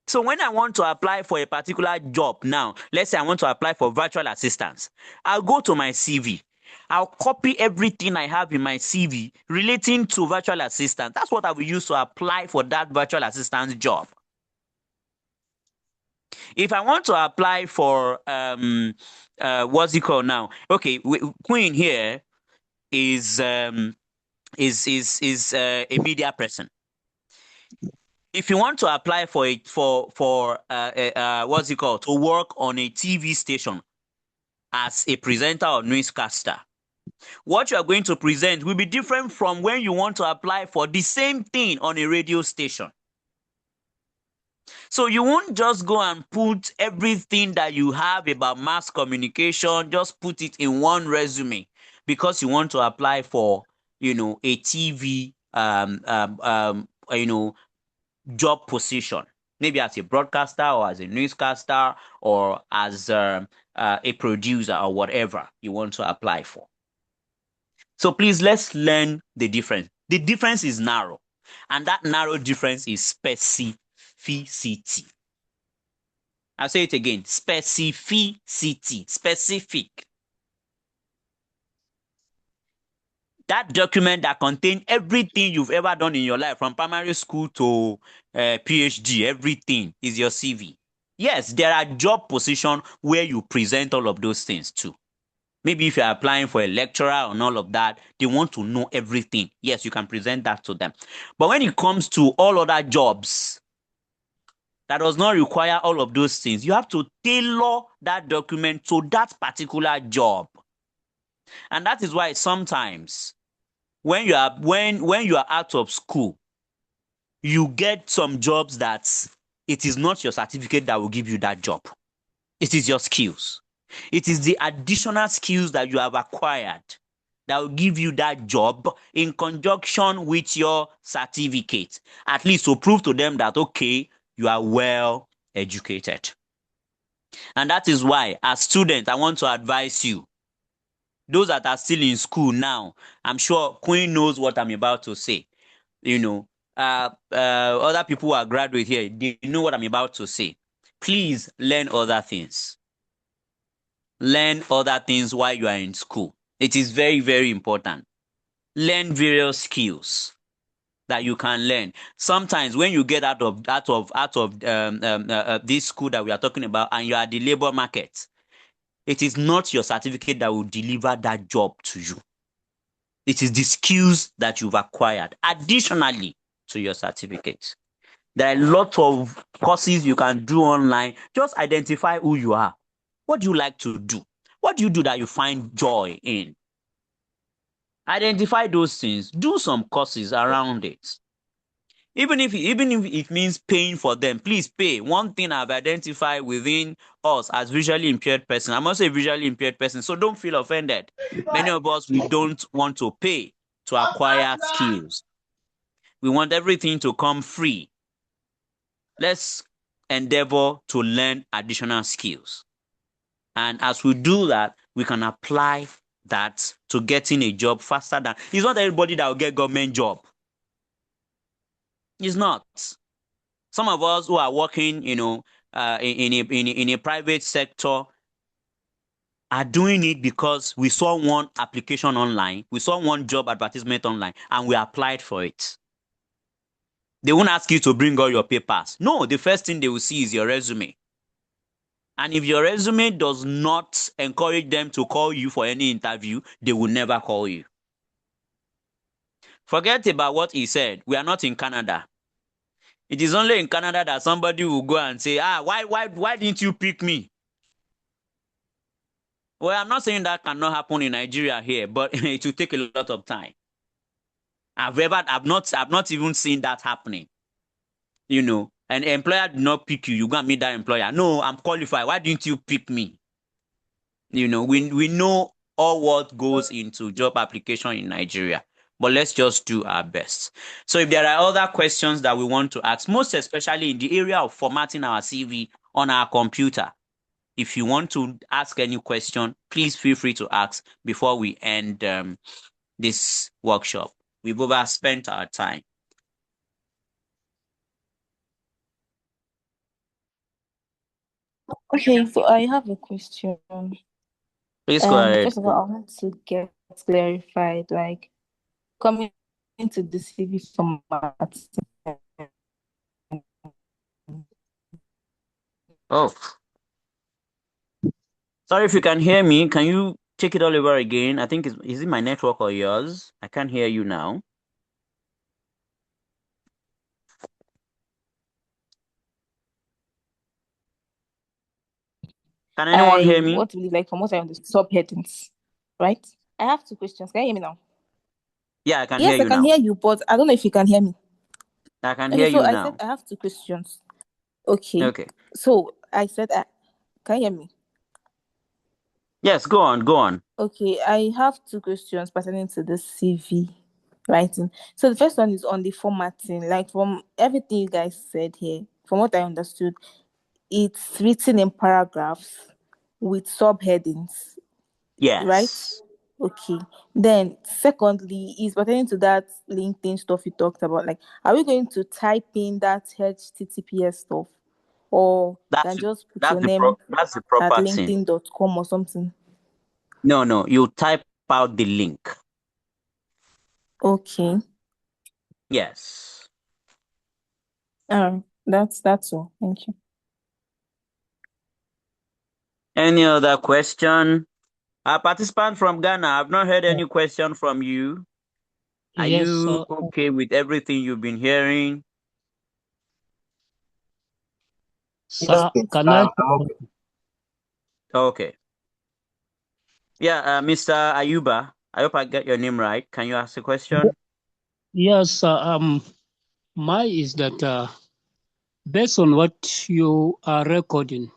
So when I want to apply for a particular job now, let's say I want to apply for virtual assistance, I'll go to my CV. I'll copy everything I have in my CV relating to virtual assistance. That's what I will use to apply for that virtual assistance job. If I want to apply for what's it called now? Okay, Queen here is a media person. If you want to apply for what's it called, to work on a TV station as a presenter or newscaster, what you are going to present will be different from when you want to apply for the same thing on a radio station. So you won't just go and put everything that you have about mass communication, just put it in one resume because you want to apply for, a TV, job position, maybe as a broadcaster or as a newscaster or as a producer or whatever you want to apply for. So please, let's learn the difference. The difference is narrow, and that narrow difference is specificity. I'll say it again, specificity, specific. That document that contains everything you've ever done in your life, from primary school to PhD, everything is your CV. Yes, there are job positions where you present all of those things too. Maybe if you're applying for a lecturer and all of that, they want to know everything. Yes, you can present that to them. But when it comes to all other jobs that does not require all of those things, you have to tailor that document to that particular job. And that is why sometimes when you are out of school, you get some jobs that it is not your certificate that will give you that job. It is your skills. It is the additional skills that you have acquired that will give you that job in conjunction with your certificate, at least to prove to them that, okay, you are well educated. And that is why, as students, I want to advise you, those that are still in school now, I'm sure Queen knows what I'm about to say. Other people who are graduate here, they know what I'm about to say. Please learn other things. Learn other things while you are in school. It is very, very important. Learn various skills that you can learn. Sometimes when you get out of this school that we are talking about and you are at the labor market, it is not your certificate that will deliver that job to you. It is the skills that you've acquired additionally to your certificate. There are a lot of courses you can do online. Just identify who you are. What do you like to do? What do you do that you find joy in? Identify those things. Do some courses around it. Even if it means paying for them, please pay. One thing I've identified within us as visually impaired person, I'm also a visually impaired person, so don't feel offended. Many of us, we don't want to pay to acquire skills. We want everything to come free. Let's endeavor to learn additional skills. And as we do that, we can apply that to getting a job faster than. It's not everybody that will get government job. It's not. Some of us who are working, in a private sector are doing it because we saw one application online, we saw one job advertisement online, and we applied for it. They won't ask you to bring all your papers. No, the first thing they will see is your resume. And if your resume does not encourage them to call you for any interview, they will never call you. Forget about what he said. We are not in Canada. It is only in Canada that somebody will go and say, why didn't you pick me? Well, I'm not saying that cannot happen in Nigeria here, but it will take a lot of time. I've not even seen that happening. An employer did not pick you, you go and meet that employer. No, I'm qualified. Why didn't you pick me? We know all what goes into job application in Nigeria, but let's just do our best. So if there are other questions that we want to ask, most especially in the area of formatting our CV on our computer, if you want to ask any question, please feel free to ask before we end this workshop. We've overspent our time. Okay, so I have a question. Please go ahead. First of all, I want to get clarified, like coming into the CV format. Oh, sorry if you can hear me. Can you take it all over again? I think is it my network or yours? I can't hear you now. Can anyone hear me? What to believe, like from what I understood, subheadings, right? I have two questions. Can you hear me now? Yeah, I can Yes, hear I you can now. hear you, but I don't know if you can hear me. I can Okay, hear so you I said now. I have two questions. Okay. Okay. So I said, can you hear me? Yes, go on. Okay, I have two questions pertaining to the CV writing. So the first one is on the formatting. Like from everything you guys said here, from what I understood, it's written in paragraphs with subheadings, right? Yes. Okay. Then secondly, is pertaining to that LinkedIn stuff you talked about. Like, are we going to type in that HTTPS stuff? Or That's can just put your name that's the at proper thing. linkedin.com or something? No, you type out the link. Okay. Yes. That's all. Thank you. Any other question? A participant from Ghana, I've not heard any question from you. Are Yes, you sir. okay with everything you've been hearing? Sir, Yes, can I? I'm okay. Okay. Yeah, Mr. Ayuba, I hope I get your name right. Can you ask a question? Yes, sir. My is that based on what you are recording,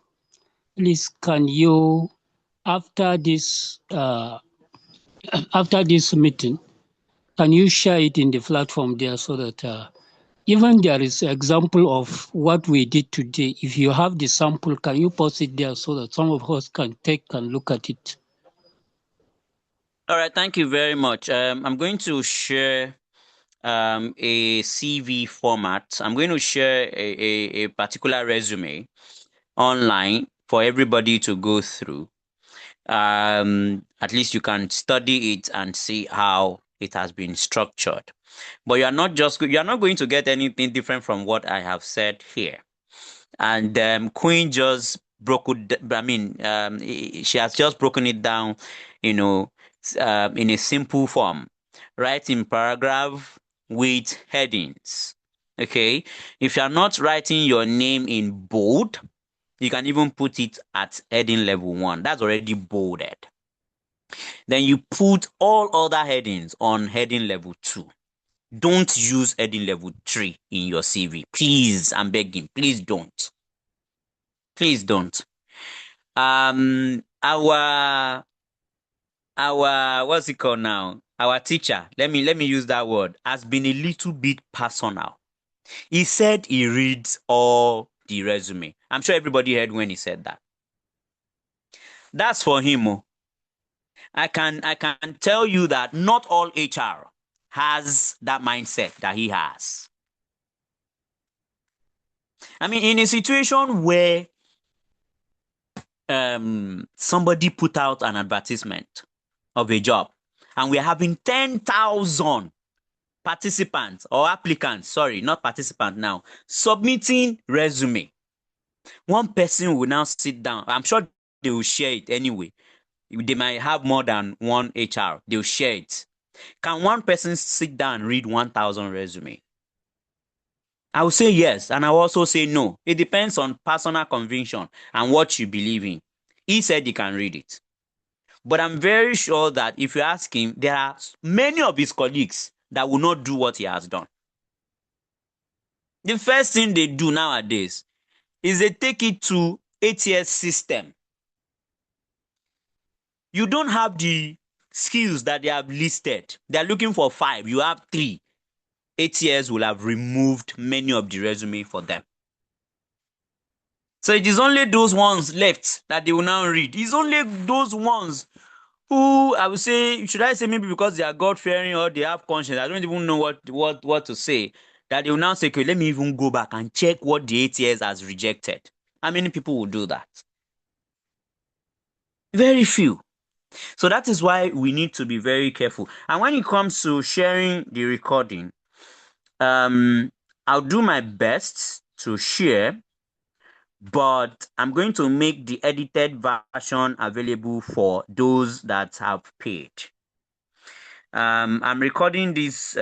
please can you after this after this meeting, can you share it in the platform there so that even there is example of what we did today. If you have the sample, can you post it there so that some of us can take and look at it? All right, thank you very much. I'm going to share a CV format. I'm going to share a particular resume online for everybody to go through. At least you can study it and see how it has been structured. But you're not going to get anything different from what I have said here. And Queen just broke it. I mean, she has just broken it down, in a simple form. Write in paragraph with headings. Okay, if you are not writing your name in bold, you can even put it at heading level 1. That's already bolded. Then you put all other headings on heading level 2. don't use heading level 3 in your CV. Please, I'm begging. Please don't. Please don't. Our what's it called now? Our teacher, let me use that word, has been a little bit personal. He said he reads all the resume. I'm sure everybody heard when he said that. That's for him. Oh. I can tell you that not all HR has that mindset that he has. I mean, in a situation where somebody put out an advertisement of a job and we're having 10,000 participants or applicants, sorry, not participant now, submitting resume. One person will now sit down. I'm sure they will share it anyway. They might have more than one HR. They'll share it. Can one person sit down and read 1,000 resume? I will say yes, and I will also say no. It depends on personal conviction and what you believe in. He said he can read it. But I'm very sure that if you ask him, there are many of his colleagues that will not do what he has done. The first thing they do nowadays is they take it to ATS system. You don't have the skills that they have listed. They're looking for 5. You have 3. ATS will have removed many of the resume for them. So it is only those ones left that they will now read. It's only those ones who, I would say, should I say maybe because they are God-fearing or they have conscience, I don't even know what to say, that they will now say, okay, let me even go back and check what the ATS has rejected. How many people will do that? Very few. So that is why we need to be very careful. And when it comes to sharing the recording, I'll do my best to share, but I'm going to make the edited version available for those that have paid. I'm recording this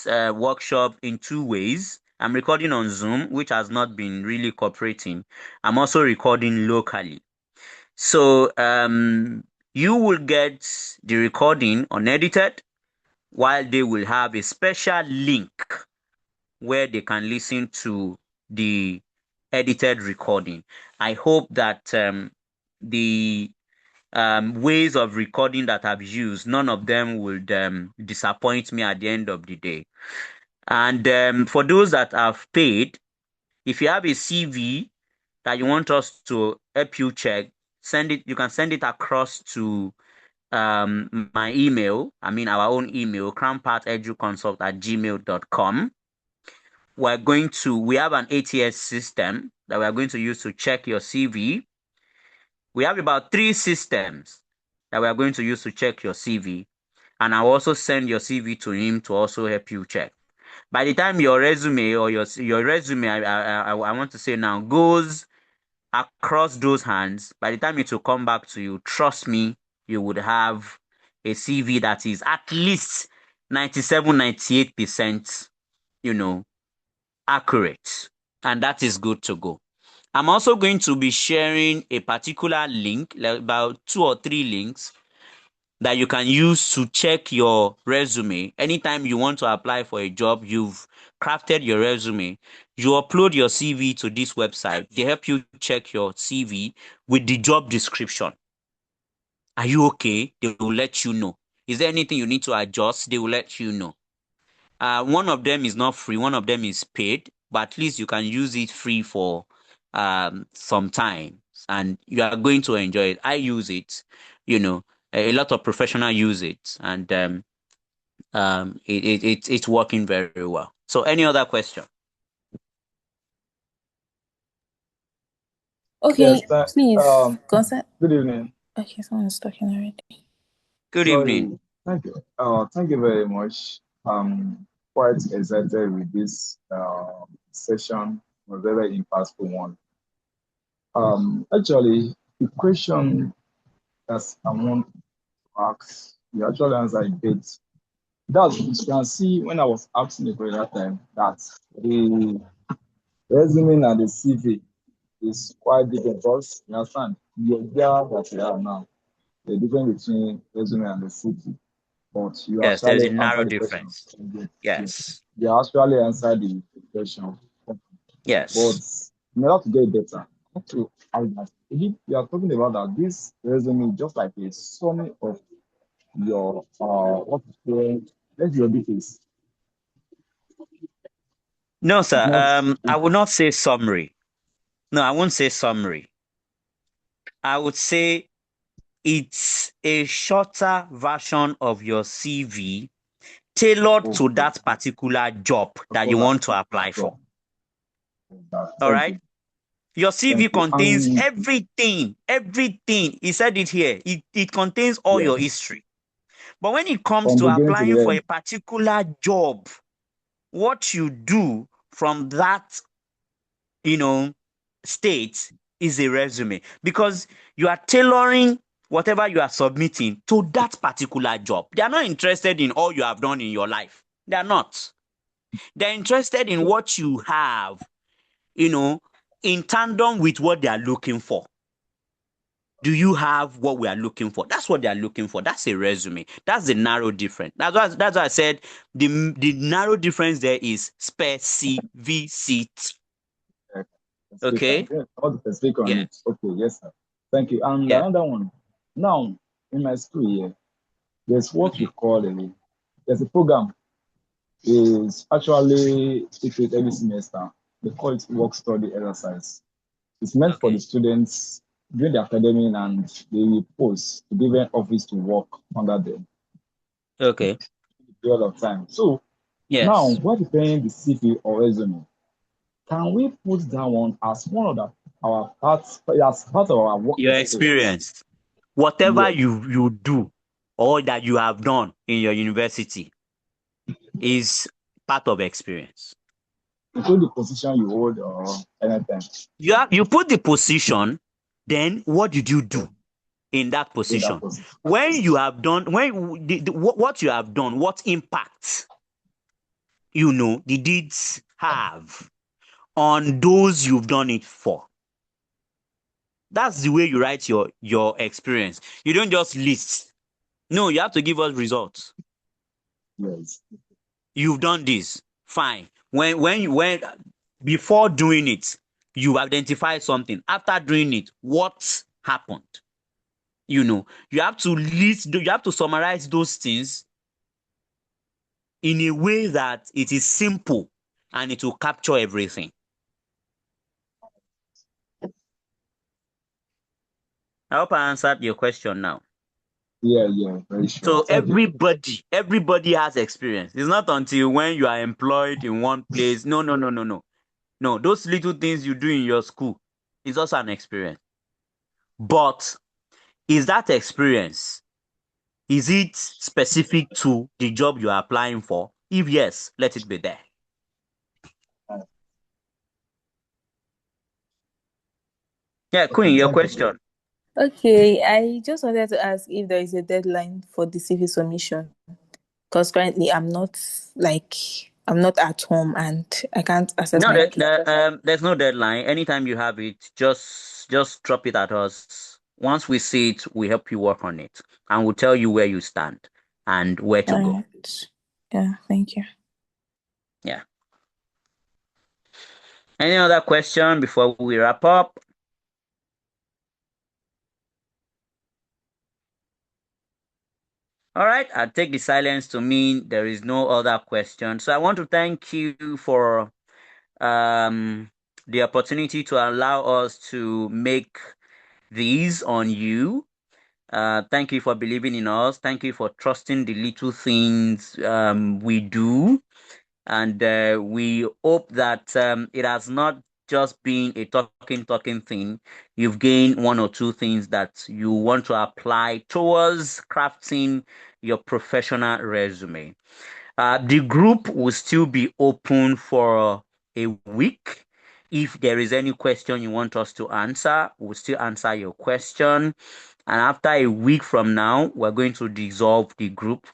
workshop in 2 ways. I'm recording on Zoom, which has not been really cooperating. I'm also recording locally. So you will get the recording unedited, while they will have a special link where they can listen to the edited recording. I hope that the ways of recording that I've used, none of them would disappoint me at the end of the day. And for those that have paid, if you have a CV that you want us to help you check, send it. You can send it across to my email. I mean our own email, crampart@gmail.com. We have an ATS system that we are going to use to check your CV. We have about 3 systems that we are going to use to check your CV. And I'll also send your CV to him to also help you check. By the time your resume or your resume, I want to say now, goes across those hands, by the time it will come back to you, trust me, you would have a CV that is at least 97, 98%, accurate. And that is good to go. I'm also going to be sharing a particular link, like about 2 or 3 links that you can use to check your resume. Anytime you want to apply for a job, you've crafted your resume, you upload your CV to this website. They help you check your CV with the job description. Are you okay? They will let you know. Is there anything you need to adjust? They will let you know. One of them is not free, one of them is paid, but at least you can use it free for some time and you are going to enjoy it. I use it, a lot of professionals use it, and it's working very well. So any other question? Okay, Yes, please. Consent. good evening. Okay, someone's talking already. Good evening. Sorry. Thank you. Thank you very much. Quite excited with this session, a very impactful one. Actually, the question that I want to ask, you actually answered a bit. That's you can see when I was asking the question that time that the resume and the CV is quite different because you understand the idea that we have now, the difference between resume and the CV. but you Yes, there's a actually narrow answered the question. difference. Yes, yes. Yes. You actually answered the question. But Yes. in order to get better, I have to ask that if you are talking about that this resume is just like a summary of your what is called let's your details. No, It's sir. not I would not say summary. No, I won't say summary. I would say it's a shorter version of your CV tailored to okay. that particular job that you Particular want to apply job. for. That. All Thank right. you. Your Thank CV you. contains everything, everything. He said it here. It contains all your Yes, history. But when it comes from to beginning to applying the for a end. particular job, what you do from that, you know, state is a resume because you are tailoring whatever you are submitting to that particular job. They are not interested in all you have done in your life. They are not. They're interested in what you have, you know, in tandem with what they are looking for. Do you have what we are looking for? That's what they are looking for. That's a resume. That's the narrow difference. That's why I said the narrow difference there is specificity. Okay? Yeah, all the specific on Yeah. it. Okay, yes, sir. Thank you. And Yeah. another one. Now, in my school here, there's what we Okay. call there's a program. Is actually it is every semester. They call it work study exercise. It's meant for the Okay. students during the academic and the post to give an office to work under them Okay. period of time. So now, Yes. while preparing the CV or resume, can we put that one as one of our parts as part of our work Your experience? experience. Whatever Yes, you do or that you have done in your university is part of experience. include the position you hold or anything You put the position, then what did you do in that in that position? position. When you have done, what you have done, what impact the deeds have on those you've done it for. That's the way you write your experience. You don't just list. No, you have to give us results. Yes, You've done this, fine. When before doing it, you identify something. After doing it, what happened? You have to list. You have to summarize those things in a way that it is simple and it will capture everything. I hope I answered your question now. yeah, very sure. So Thank you. everybody has experience. It's not until when you are employed in one place. No, no, no, no, no. No, those little things you do in your school is also an experience. But is that experience, is it specific to the job you are applying for? If yes, let it be there. Yeah, Okay, Queen, your thank you. question. Okay, I just wanted to ask if there is a deadline for the CV submission because currently I'm not at home and I can't access No, my computer. there's no deadline. Anytime you have it, just drop it at us. Once we see it, we help you work on it, and we'll tell you where you stand and where to go. Alright. Yeah, thank you. Yeah. Any other question before we wrap up? All right, I take the silence to mean there is no other question. So I want to thank you for the opportunity to allow us to make these on you. Thank you for believing in us. Thank you for trusting the little things we do. And we hope that it has not just been a talking thing. You've gained one or two things that you want to apply towards crafting your professional resume. The group will still be open for a week. If there is any question you want us to answer, we'll still answer your question. And after a week from now, we're going to dissolve the group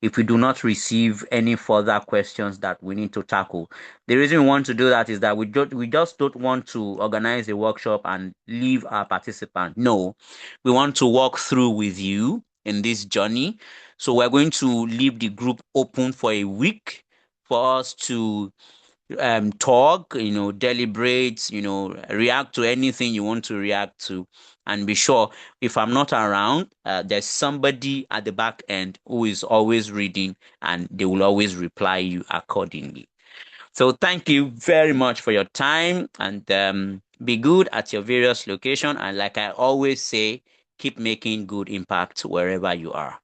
if we do not receive any further questions that we need to tackle. The reason we want to do that is that we just don't want to organize a workshop and leave our participant. No, we want to walk through with you in this journey So we're going to leave the group open for a week for us to talk, deliberate, react to anything you want to react to. And be sure, if I'm not around, there's somebody at the back end who is always reading and they will always reply you accordingly. So thank you very much for your time, and be good at your various locations. And like I always say, keep making good impact wherever you are.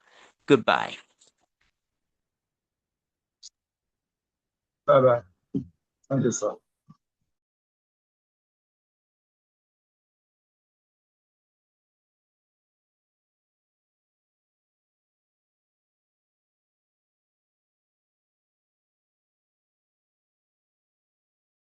Goodbye. Bye bye. Thank you, sir.